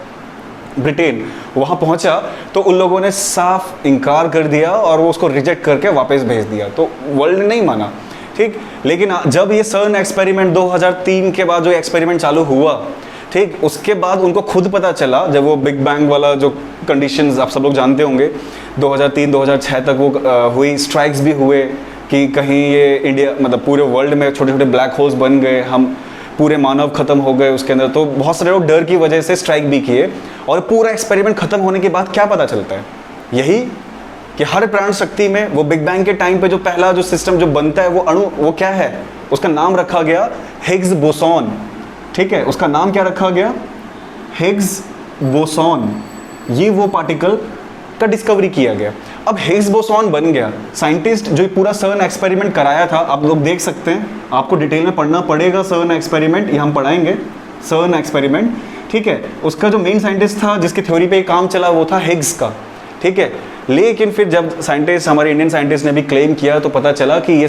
Britain वहाँ पहुँचा, तो उन लोगों ने साफ इनकार कर दिया और वो उसको रिजेक्ट करके वापस भेज दिया, तो वर्ल्ड ने नहीं माना। ठीक, लेकिन जब ये सर्न एक्सपेरिमेंट 2003 के बाद जो एक्सपेरिमेंट चालू हुआ, ठीक, उसके बाद उनको खुद पता चला, जब वो बिग बैंग वाला जो कंडीशंस आप सब लोग जानते होंगे, 2003-2006 तक वो हुई, स्ट्राइक्स भी हुए कि कहीं ये इंडिया, मतलब पूरे वर्ल्ड में छोटे छोटे ब्लैक होल्स बन गए, हम पूरे मानव खत्म हो गए उसके अंदर, तो बहुत सारे लोग डर की वजह से स्ट्राइक भी किए। और पूरा एक्सपेरिमेंट खत्म होने के बाद क्या पता चलता है? यही कि हर प्राण शक्ति में, वो बिग बैंग के टाइम पे जो पहला जो सिस्टम जो बनता है, वो अणु, वो क्या है? उसका नाम रखा गया हिग्स बोसॉन। ठीक है, उसका नाम क्या रखा गया? Higgs boson. ये वो पार्टिकल का डिस्कवरी किया गया। अब हिग्स बोसॉन बन गया। साइंटिस्ट जो पूरा सर्न एक्सपेरिमेंट कराया था, आप लोग देख सकते हैं, आपको डिटेल में पढ़ना पड़ेगा सर्न एक्सपेरिमेंट, ये हम पढ़ाएंगे सर्न एक्सपेरिमेंट। ठीक है, उसका जो मेन साइंटिस्ट था जिसकी थ्योरी पे काम चला, वो था हिग्स का। ठीक है, लेकिन फिर जब साइंटिस्ट, हमारे इंडियन साइंटिस्ट ने भी क्लेम किया, तो पता चला कि ये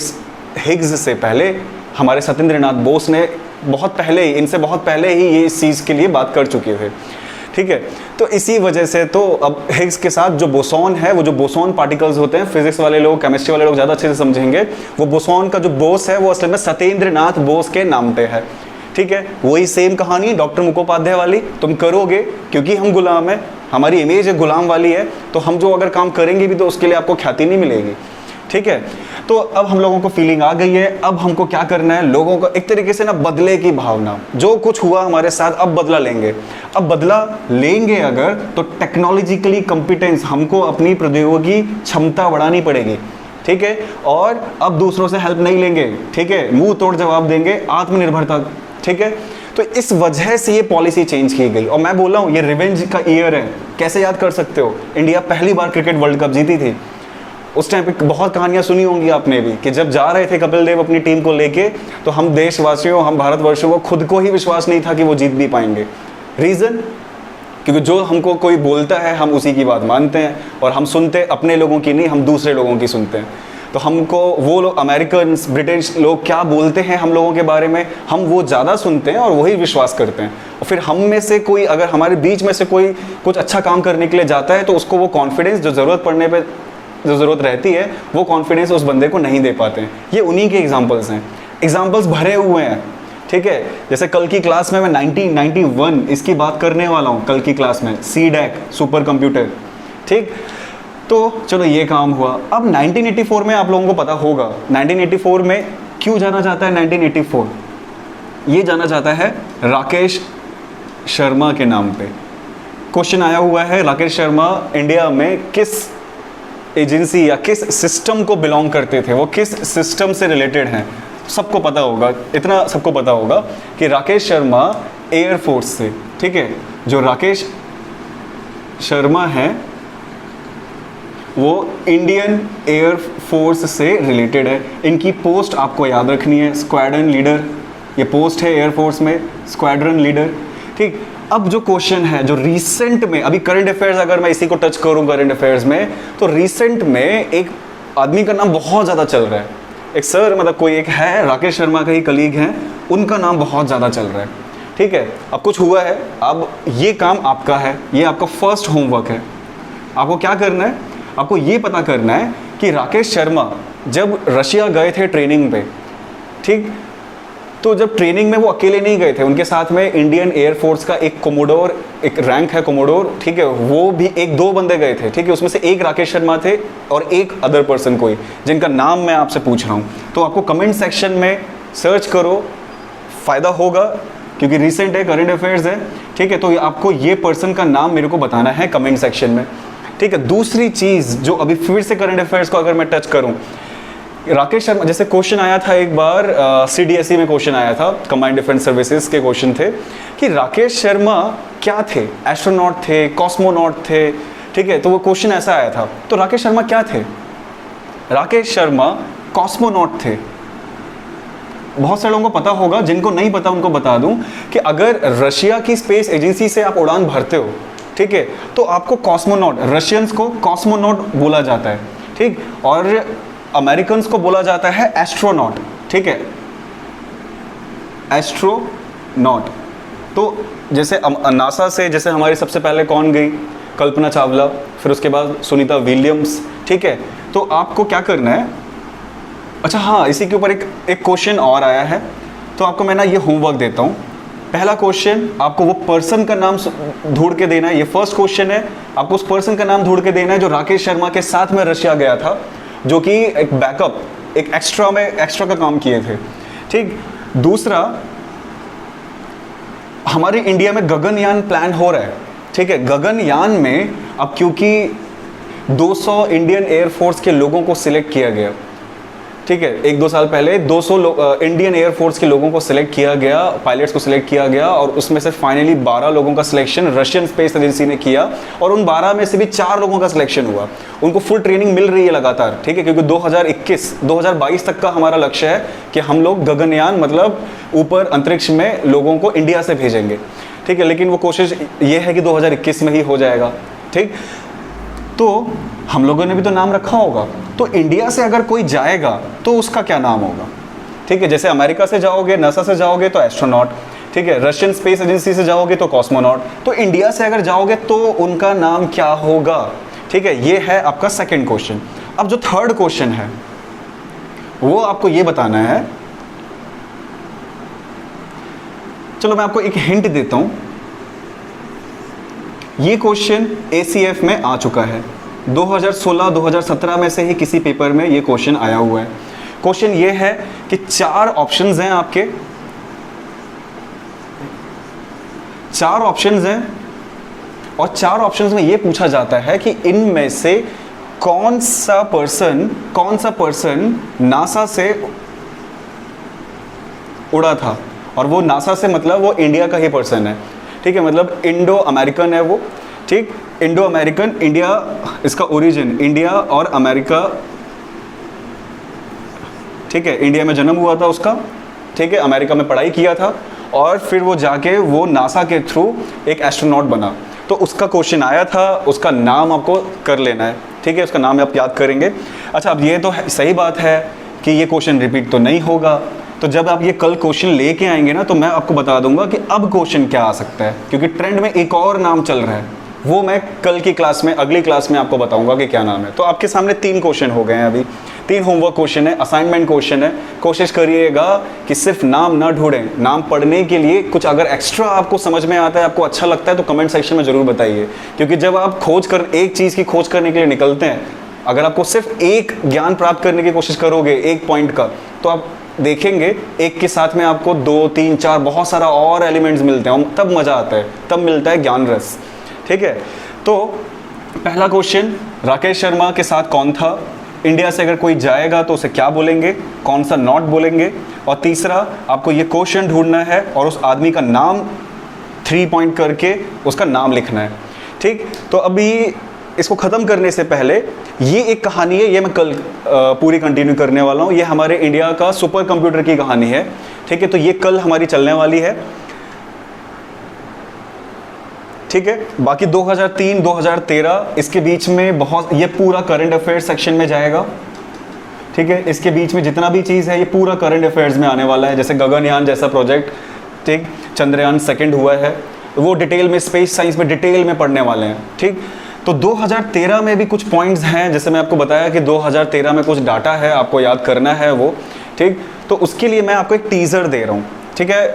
हिग्स से पहले हमारे सत्येंद्र नाथ बोस ने बहुत पहले ही, इनसे बहुत पहले ही ये इस चीज़ के लिए बात कर चुके थे। ठीक है, तो इसी वजह से तो अब हिग्स के साथ जो बोसॉन है, वो जो बोसॉन पार्टिकल्स होते हैं, फिजिक्स वाले लोग, केमिस्ट्री वाले लोग ज़्यादा अच्छे से समझेंगे, वो बोसॉन का जो बोस है वो असल में सत्येंद्र नाथ बोस के नाम पे है। ठीक है, वही सेम कहानी डॉक्टर मुखोपाध्याय वाली, तुम करोगे क्योंकि हम गुलाम है, हमारी इमेज है गुलाम वाली है, तो हम जो अगर काम करेंगे भी तो उसके लिए आपको ख्याति नहीं मिलेगी। ठीक है, तो अब हम लोगों को फीलिंग आ गई है, अब हमको क्या करना है, लोगों को एक तरीके से ना बदले की भावना, जो कुछ हुआ हमारे साथ अब बदला लेंगे। अब बदला लेंगे अगर, तो टेक्नोलॉजिकली कॉम्पिटेंस, हमको अपनी प्रौद्योगिकी क्षमता बढ़ानी पड़ेगी। ठीक है, और अब दूसरों से हेल्प नहीं लेंगे। ठीक है, मुंह तोड़ जवाब देंगे, आत्मनिर्भरता। ठीक है, तो इस वजह से ये पॉलिसी चेंज की गई। और मैं बोल रहा हूँ ये रिवेंज का ईयर है। कैसे याद कर सकते हो, इंडिया पहली बार क्रिकेट वर्ल्ड कप जीती थी। उस टाइम पे बहुत कहानियां सुनी होंगी आपने भी कि जब जा रहे थे कपिल देव अपनी टीम को लेके, तो हम देशवासियों, हम भारतवर्षियों को खुद को ही विश्वास नहीं था कि वो जीत भी पाएंगे। रीज़न, क्योंकि जो हमको कोई बोलता है हम उसी की बात मानते हैं, और हम सुनते अपने लोगों की नहीं, हम दूसरे लोगों की सुनते हैं। तो हमको वो लोग, अमेरिकन, ब्रिटिश लोग क्या बोलते हैं हम लोगों के बारे में, हम वो ज़्यादा सुनते हैं और वही विश्वास करते हैं। और फिर हम में से कोई, अगर हमारे बीच में से कोई कुछ अच्छा काम करने के लिए जाता है, तो उसको वो कॉन्फिडेंस जो ज़रूरत पड़ने पर जो ज़रूरत रहती है, वो कॉन्फिडेंस उस बंदे को नहीं दे पाते हैं। ये उन्हीं के एग्जाम्पल्स हैं, एग्जाम्पल्स भरे हुए हैं। ठीक है, जैसे कल की क्लास में मैं 1991 इसकी बात करने वाला हूँ, कल की क्लास में CDAC सुपर कंप्यूटर। ठीक, तो चलो ये काम हुआ। अब 1984 में आप लोगों को पता होगा 1984 में क्यों जाना जाता है 1984? ये जाना जाता है राकेश शर्मा के नाम पे। क्वेश्चन आया हुआ है, राकेश शर्मा इंडिया में किस एजेंसी या किस सिस्टम को बिलोंग करते थे, वो किस सिस्टम से रिलेटेड हैं? सबको पता होगा, इतना सबको पता होगा कि राकेश शर्मा एयरफोर्स से। ठीक है, जो राकेश शर्मा है वो इंडियन एयर फोर्स से रिलेटेड है। इनकी पोस्ट आपको याद रखनी है, स्क्वाड्रन लीडर। ये पोस्ट है एयरफोर्स में, स्क्वाड्रन लीडर। ठीक, अब जो क्वेश्चन है जो रिसेंट में, अभी करंट अफेयर्स अगर मैं इसी को टच करूं करंट अफेयर्स में, तो रिसेंट में एक आदमी का नाम बहुत ज़्यादा चल रहा है, एक सर मतलब कोई एक है, राकेश शर्मा का ही कलीग हैं, उनका नाम बहुत ज़्यादा चल रहा है। ठीक है, अब कुछ हुआ है, अब ये काम आपका है, ये आपका फर्स्ट होमवर्क है। आपको क्या करना है, आपको ये पता करना है कि राकेश शर्मा जब रशिया गए थे ट्रेनिंग पे, ठीक, तो जब ट्रेनिंग में वो अकेले नहीं गए थे, उनके साथ में इंडियन एयरफोर्स का एक कोमोडोर, एक रैंक है कोमोडोर, ठीक है, वो भी एक दो बंदे गए थे। ठीक है, उसमें से एक राकेश शर्मा थे और एक अदर पर्सन कोई, जिनका नाम मैं आपसे पूछ रहा हूँ। तो आपको कमेंट सेक्शन में सर्च करो, फ़ायदा होगा क्योंकि रिसेंट है, करंट अफेयर्स है। ठीक है, तो आपको ये पर्सन का नाम मेरे को बताना है कमेंट सेक्शन में। ठीक है, दूसरी चीज़ जो अभी फिर से करंट अफेयर्स को अगर मैं टच करूँ, राकेश शर्मा, जैसे क्वेश्चन आया था एक बार CDSE में क्वेश्चन आया था, कंबाइंड डिफेंस सर्विसेज के क्वेश्चन थे कि राकेश शर्मा क्या थे, एस्ट्रोनॉट थे, कॉस्मोनॉट थे। ठीक है, तो वो क्वेश्चन ऐसा आया था, तो राकेश शर्मा क्या थे? राकेश शर्मा कॉस्मोनॉट थे। बहुत सारे लोगों को पता होगा, जिनको नहीं पता उनको बता दूं कि अगर रशिया की स्पेस एजेंसी से आप उड़ान भरते हो, ठीक है, तो आपको कॉस्मोनॉट, रशियंस को कॉस्मोनॉट बोला जाता है, ठीक, और अमेरिकन्स को बोला जाता है एस्ट्रोनॉट। ठीक है, एस्ट्रोनॉट। तो जैसे नासा से जैसे हमारी सबसे पहले कौन गई, कल्पना चावला, फिर उसके बाद सुनीता विलियम्स। ठीक है, तो आपको क्या करना है, अच्छा हाँ, इसी के ऊपर एक क्वेश्चन और आया है, तो आपको मैं ना ये होमवर्क देता हूँ। पहला क्वेश्चन, आपको वो पर्सन का नाम ढूंढ के देना है, ये फर्स्ट क्वेश्चन है, आपको उस पर्सन का नाम ढूंढ के देना है जो राकेश शर्मा के साथ में रशिया गया था, जो कि एक बैकअप, एक एक्स्ट्रा का काम किए थे। ठीक, दूसरा, हमारे इंडिया में गगनयान प्लान हो रहा है। ठीक है, गगनयान में अब क्योंकि 200 इंडियन एयरफोर्स के लोगों को सिलेक्ट किया गया, ठीक है, 1-2 साल पहले 200 इंडियन एयरफोर्स के लोगों को सिलेक्ट किया गया, पायलट्स को सिलेक्ट किया गया, और उसमें से फाइनली 12 लोगों का सिलेक्शन रशियन स्पेस एजेंसी ने किया, और उन 12 में से भी 4 लोगों का सिलेक्शन हुआ। उनको फुल ट्रेनिंग मिल रही है लगातार। ठीक है, क्योंकि 2022 तक का हमारा लक्ष्य है कि हम लोग गगनयान मतलब ऊपर अंतरिक्ष में लोगों को इंडिया से भेजेंगे। ठीक है, लेकिन वो कोशिश ये है कि 2021 में ही हो जाएगा। ठीक, तो हम लोगों ने भी तो नाम रखा होगा, तो इंडिया से अगर कोई जाएगा तो उसका क्या नाम होगा? ठीक है, जैसे अमेरिका से जाओगे, नासा से जाओगे तो एस्ट्रोनॉट, ठीक है, रशियन स्पेस एजेंसी से जाओगे तो कॉस्मोनॉट, तो इंडिया से अगर जाओगे तो उनका नाम क्या होगा? ठीक है, ये है आपका सेकंड क्वेश्चन। अब जो थर्ड क्वेश्चन है वो आपको ये बताना है, चलो मैं आपको एक हिंट देता हूं, ये क्वेश्चन ACF में आ चुका है, 2016-2017 में से ही किसी पेपर में ये क्वेश्चन आया हुआ है। क्वेश्चन ये है कि 4 ऑप्शंस हैं आपके, 4 ऑप्शंस हैं, और 4 ऑप्शंस में ये पूछा जाता है कि इनमें से कौन सा पर्सन नासा से उड़ा था, और वो नासा से मतलब वो इंडिया का ही पर्सन है। ठीक है, मतलब इंडो अमेरिकन है वो। ठीक, इंडो अमेरिकन, इंडिया, इसका ओरिजिन इंडिया और अमेरिका। ठीक है, इंडिया में जन्म हुआ था उसका, ठीक है, अमेरिका में पढ़ाई किया था, और फिर वो जाके वो नासा के थ्रू एक एस्ट्रोनॉट बना। तो उसका क्वेश्चन आया था, उसका नाम आपको कर लेना है। ठीक है, उसका नाम आप याद करेंगे। अच्छा, अब ये तो सही बात है कि ये क्वेश्चन रिपीट तो नहीं होगा, तो जब आप ये कल क्वेश्चन लेके आएंगे ना, तो मैं आपको बता दूंगा कि अब क्वेश्चन क्या आ सकता है, क्योंकि ट्रेंड में एक और नाम चल रहा है, वो मैं कल की क्लास में, अगली क्लास में आपको बताऊंगा कि क्या नाम है। तो आपके सामने 3 क्वेश्चन हो गए हैं, अभी 3 होमवर्क क्वेश्चन है, असाइनमेंट क्वेश्चन है। कोशिश करिएगा कि सिर्फ नाम ना ढूंढें, नाम पढ़ने के लिए कुछ अगर एक्स्ट्रा आपको समझ में आता है, आपको अच्छा लगता है, तो कमेंट सेक्शन में ज़रूर बताइए, क्योंकि जब आप एक चीज़ की खोज करने के लिए निकलते हैं, अगर आपको सिर्फ एक ज्ञान प्राप्त करने की कोशिश करोगे एक पॉइंट का, तो आप देखेंगे एक के साथ में आपको 2, 3, 4 बहुत सारा और एलिमेंट्स मिलते हैं, तब मज़ा आता है, तब मिलता है ज्ञान रस। ठीक है, तो पहला क्वेश्चन, राकेश शर्मा के साथ कौन था, इंडिया से अगर कोई जाएगा तो उसे क्या बोलेंगे, कौन सा नॉट बोलेंगे, और तीसरा आपको ये क्वेश्चन ढूंढना है और उस आदमी का नाम 3 पॉइंट करके उसका नाम लिखना है। ठीक, तो अभी इसको ख़त्म करने से पहले ये एक कहानी है, ये मैं कल पूरी कंटिन्यू करने वाला हूँ। ये हमारे इंडिया का सुपर कंप्यूटर की कहानी है, ठीक है, तो ये कल हमारी चलने वाली है। ठीक है, बाकी 2003 2013 इसके बीच में बहुत, ये पूरा करंट अफेयर्स सेक्शन में जाएगा। ठीक है, इसके बीच में जितना भी चीज़ है ये पूरा करंट अफेयर्स में आने वाला है। जैसे गगनयान जैसा प्रोजेक्ट, ठीक, चंद्रयान 2 हुआ है, वो डिटेल में स्पेस साइंस में डिटेल में पढ़ने वाले हैं। ठीक, तो 2013 में भी कुछ पॉइंट्स हैं, जैसे मैं आपको बताया कि 2013 में कुछ डाटा है, आपको याद करना है वो। ठीक, तो उसके लिए मैं आपको एक टीज़र दे रहा हूँ। ठीक है,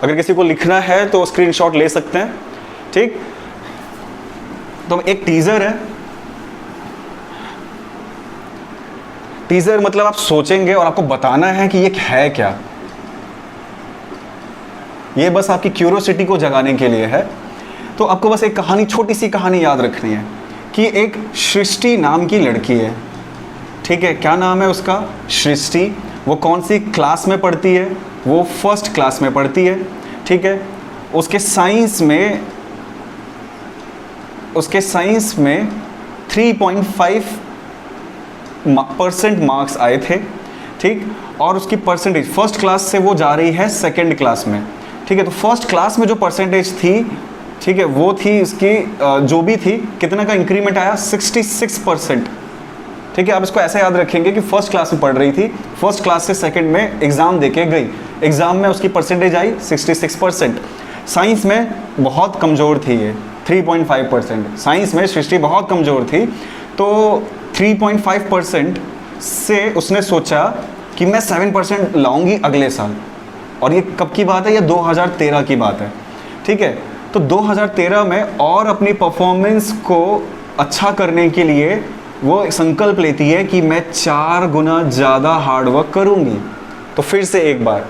अगर किसी को लिखना है तो स्क्रीनशॉट ले सकते हैं। ठीक, तो एक टीज़र है। टीज़र मतलब आप सोचेंगे और आपको बताना है कि ये है क्या। ये बस आपकी क्यूरियोसिटी को जगाने के लिए है। तो आपको बस एक कहानी, छोटी सी कहानी याद रखनी है कि एक सृष्टि नाम की लड़की है। ठीक है, क्या नाम है उसका? सृष्टि। वो कौन सी क्लास में पढ़ती है? वो 1st क्लास में पढ़ती है। ठीक है, उसके साइंस में 3.5% मार्क्स आए थे। ठीक, और उसकी परसेंटेज 1st क्लास से वो जा रही है 2nd क्लास में। ठीक है, तो 1st क्लास में जो परसेंटेज थी, ठीक है, वो थी इसकी जो भी थी, कितना का इंक्रीमेंट आया? 66%। ठीक है, आप इसको ऐसे याद रखेंगे कि 1st क्लास में पढ़ रही थी, 1st क्लास से 2nd में एग्ज़ाम देके गई, एग्ज़ाम में उसकी परसेंटेज आई 66%। साइंस में बहुत कमज़ोर थी ये, 3.5%। साइंस में सृष्टि बहुत कमज़ोर थी, तो 3.5% से उसने सोचा कि मैं 7% लाऊंगी अगले साल। और ये कब की बात है? ये 2013 की बात है। ठीक है, तो 2013 में और अपनी परफॉर्मेंस को अच्छा करने के लिए वो संकल्प लेती है कि मैं 4 गुना ज़्यादा हार्डवर्क करूँगी। तो फिर से एक बार,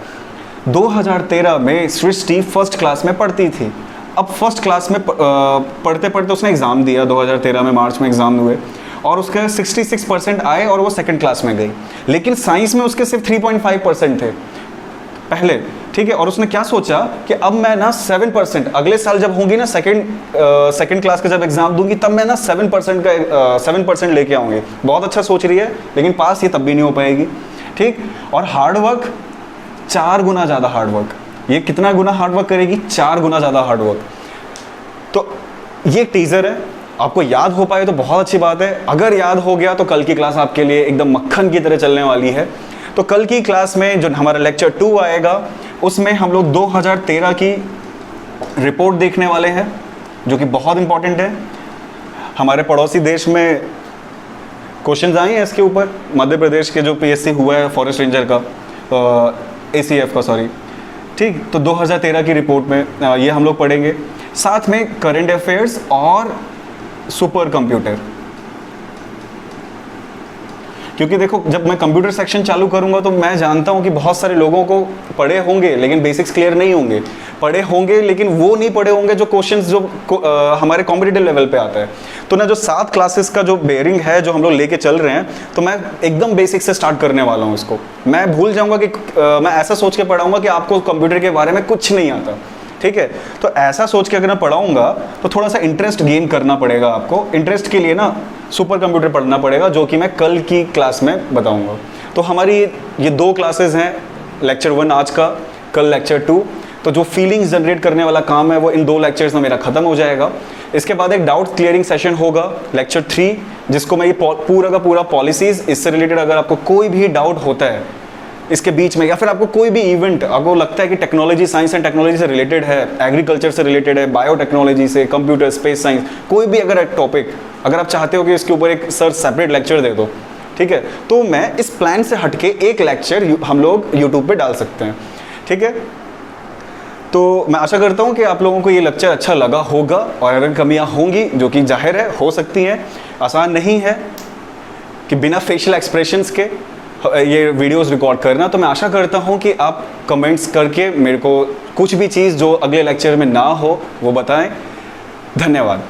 2013 में सृष्टि 1st क्लास में पढ़ती थी। अब 1st क्लास में पढ़ते पढ़ते उसने एग्ज़ाम दिया, 2013 में मार्च में एग्ज़ाम हुए, और उसके 66% आए और वो 2nd क्लास में गई। लेकिन साइंस में उसके सिर्फ 3.5% थे पहले। ठीक है, और उसने क्या सोचा कि अब मैं ना 7%, अगले साल जब होंगी ना सेकंड क्लास का जब एग्जाम दूंगी, तब मैं ना 7% लेके आऊँगी। बहुत अच्छा सोच रही है, लेकिन पास ये तब भी नहीं हो पाएगी। ठीक, और हार्डवर्क 4 गुना ज़्यादा हार्डवर्क। ये कितना गुना हार्डवर्क करेगी? 4 गुना ज़्यादा हार्डवर्क। तो ये टीज़र है, आपको याद हो पाए तो बहुत अच्छी बात है। अगर याद हो गया तो कल की क्लास आपके लिए एकदम मक्खन की तरह चलने वाली है। तो कल की क्लास में जो हमारा लेक्चर 2 आएगा, उसमें हम लोग 2013 की रिपोर्ट देखने वाले हैं, जो कि बहुत इंपॉर्टेंट है। हमारे पड़ोसी देश में क्वेश्चंस आए हैं इसके ऊपर। मध्य प्रदेश के जो पीएससी हुआ है फॉरेस्ट रेंजर का, एसीएफ का, सॉरी। ठीक, तो 2013 की रिपोर्ट में ये हम लोग पढ़ेंगे, साथ में करंट अफेयर्स और सुपर कंप्यूटर। क्योंकि देखो, जब मैं कंप्यूटर सेक्शन चालू करूंगा तो मैं जानता हूं कि बहुत सारे लोगों को पढ़े होंगे लेकिन बेसिक्स क्लियर नहीं होंगे, पढ़े होंगे लेकिन वो नहीं पढ़े होंगे जो क्वेश्चंस जो हमारे कॉम्पिटिटिव लेवल पे आता है। तो ना, जो 7 क्लासेस का जो बेयरिंग है जो हम लोग लेके चल रहे हैं, तो मैं एकदम बेसिक से स्टार्ट करने वाला हूँ इसको। मैं भूल जाऊँगा कि मैं ऐसा सोच के पढ़ाऊँगा कि आपको कंप्यूटर के बारे में कुछ नहीं आता। ठीक है, तो ऐसा सोच के अगर मैं पढ़ाऊँगा तो थोड़ा सा इंटरेस्ट गेन करना पड़ेगा आपको। इंटरेस्ट के लिए ना सुपर कंप्यूटर पढ़ना पड़ेगा, जो कि मैं कल की क्लास में बताऊँगा। तो हमारी ये 2 क्लासेस हैं, लेक्चर 1 आज का, कल लेक्चर 2। तो जो फीलिंग्स जनरेट करने वाला काम है वो इन 2 लेक्चर्स में मेरा ख़त्म हो जाएगा। इसके बाद एक डाउट क्लियरिंग सेशन होगा, लेक्चर 3, जिसको मैं ये पूरा का पूरा पॉलिसीज़, इससे रिलेटेड अगर आपको कोई भी डाउट होता है इसके बीच में, या फिर आपको कोई भी इवेंट आपको लगता है कि टेक्नोलॉजी, साइंस एंड टेक्नोलॉजी से रिलेटेड है, एग्रीकल्चर से रिलेटेड है, बायोटेक्नोलॉजी से, कंप्यूटर, स्पेस साइंस, कोई भी अगर एक टॉपिक अगर आप चाहते हो कि इसके ऊपर एक सर सेपरेट लेक्चर दे दो, ठीक है, तो मैं इस प्लान से हटके एक लेक्चर हम लोग यूट्यूब पे डाल सकते हैं। ठीक है, तो मैं आशा करता हूँ कि आप लोगों को ये लेक्चर अच्छा लगा होगा, और अगर कमियाँ होंगी, जो कि जाहिर है हो सकती हैं, आसान नहीं है कि बिना फेशियल एक्सप्रेशंस के ये वीडियोस रिकॉर्ड करना। तो मैं आशा करता हूँ कि आप कमेंट्स करके मेरे को कुछ भी चीज़ जो अगले लेक्चर में ना हो वो बताएं। धन्यवाद।